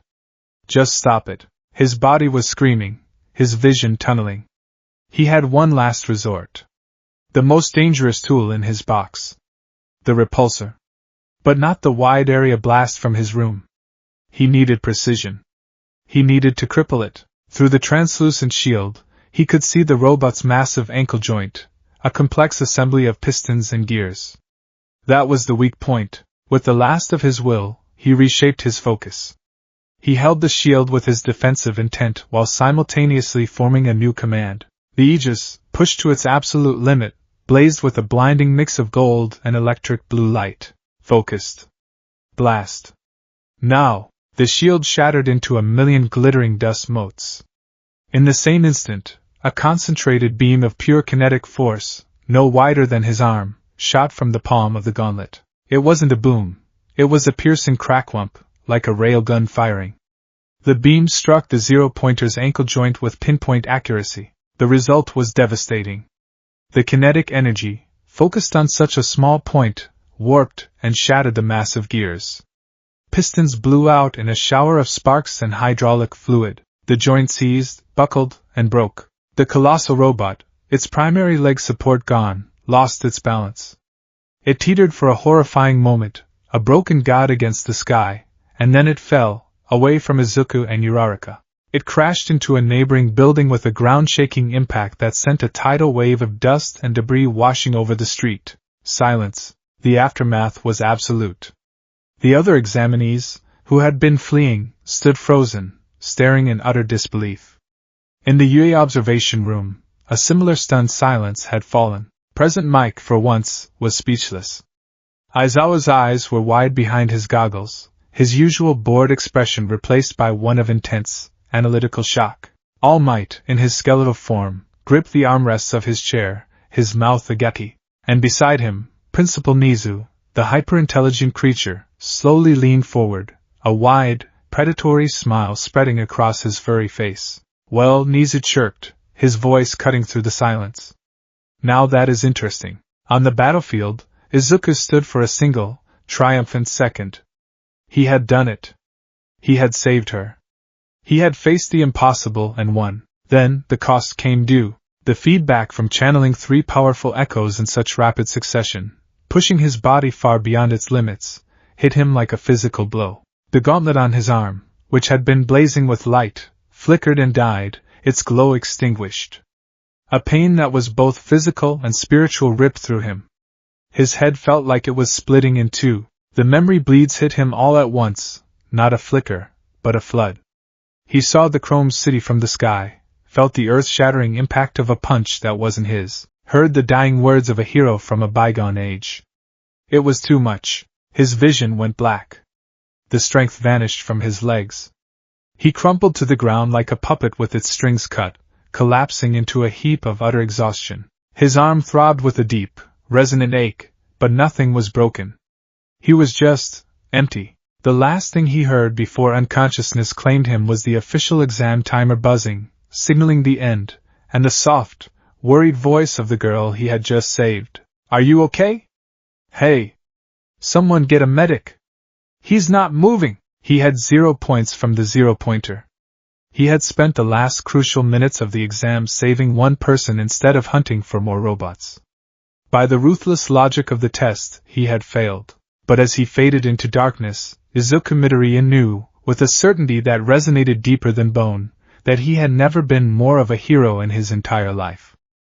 Just stop it. His body was screaming, his vision tunneling. He had one last resort. The most dangerous tool in his box. The repulsor. But not the wide-area blast from his room. He needed precision. He needed to cripple it. Through the translucent shield, he could see the robot's massive ankle joint, a complex assembly of pistons and gears. That was the weak point. With the last of his will, he reshaped his focus. He held the shield with his defensive intent while simultaneously forming a new command. The Aegis, pushed to its absolute limit, blazed with a blinding mix of gold and electric blue light. Focused. Blast. Now, the shield shattered into a million glittering dust motes. In the same instant, a concentrated beam of pure kinetic force, no wider than his arm, shot from the palm of the gauntlet. It wasn't a boom. It was a piercing crackwump, like a railgun firing. The beam struck the zero-pointer's ankle joint with pinpoint accuracy. The result was devastating. The kinetic energy, focused on such a small point, warped and shattered the massive gears. Pistons blew out in a shower of sparks and hydraulic fluid. The joint seized, buckled, and broke. The colossal robot, its primary leg support gone, lost its balance. It teetered for a horrifying moment, a broken god against the sky, and then it fell, away from Izuku and Uraraka. It crashed into a neighboring building with a ground-shaking impact that sent a tidal wave of dust and debris washing over the street. Silence. The aftermath was absolute. The other examinees, who had been fleeing, stood frozen, staring in utter disbelief. In the UE observation room, a similar stunned silence had fallen. President Mike, for once, was speechless. Aizawa's eyes were wide behind his goggles, his usual bored expression replaced by one of intense, analytical shock. All Might, in his skeletal form, gripped the armrests of his chair, his mouth agape, and beside him, Principal Nizu, the hyper-intelligent creature, slowly leaned forward, a wide, predatory smile spreading across his furry face. Well, Nizu chirped, his voice cutting through the silence. Now that is interesting. On the battlefield, Izuku stood for a single, triumphant second. He had done it. He had saved her. He had faced the impossible and won. Then, the cost came due. The feedback from channeling three powerful echoes in such rapid succession, pushing his body far beyond its limits, hit him like a physical blow. The gauntlet on his arm, which had been blazing with light, flickered and died, its glow extinguished. A pain that was both physical and spiritual ripped through him. His head felt like it was splitting in two. The memory bleeds hit him all at once, not a flicker, but a flood. He saw the chrome city from the sky, felt the earth-shattering impact of a punch that wasn't his, heard the dying words of a hero from a bygone age. It was too much. His vision went black. The strength vanished from his legs. He crumpled to the ground like a puppet with its strings cut, collapsing into a heap of utter exhaustion. His arm throbbed with a deep, resonant ache, but nothing was broken. He was just empty. The last thing he heard before unconsciousness claimed him was the official exam timer buzzing, signaling the end, and the soft, worried voice of the girl he had just saved. "Are you okay? Hey! Someone get a medic! He's not moving!" He had 0 points from the 0-pointer. He had spent the last crucial minutes of the exam saving one person instead of hunting for more robots. By the ruthless logic of the test, he had failed. But as he faded into darkness, Izuku Midoriya knew, with a certainty that resonated deeper than bone, that he had never been more of a hero in his entire life.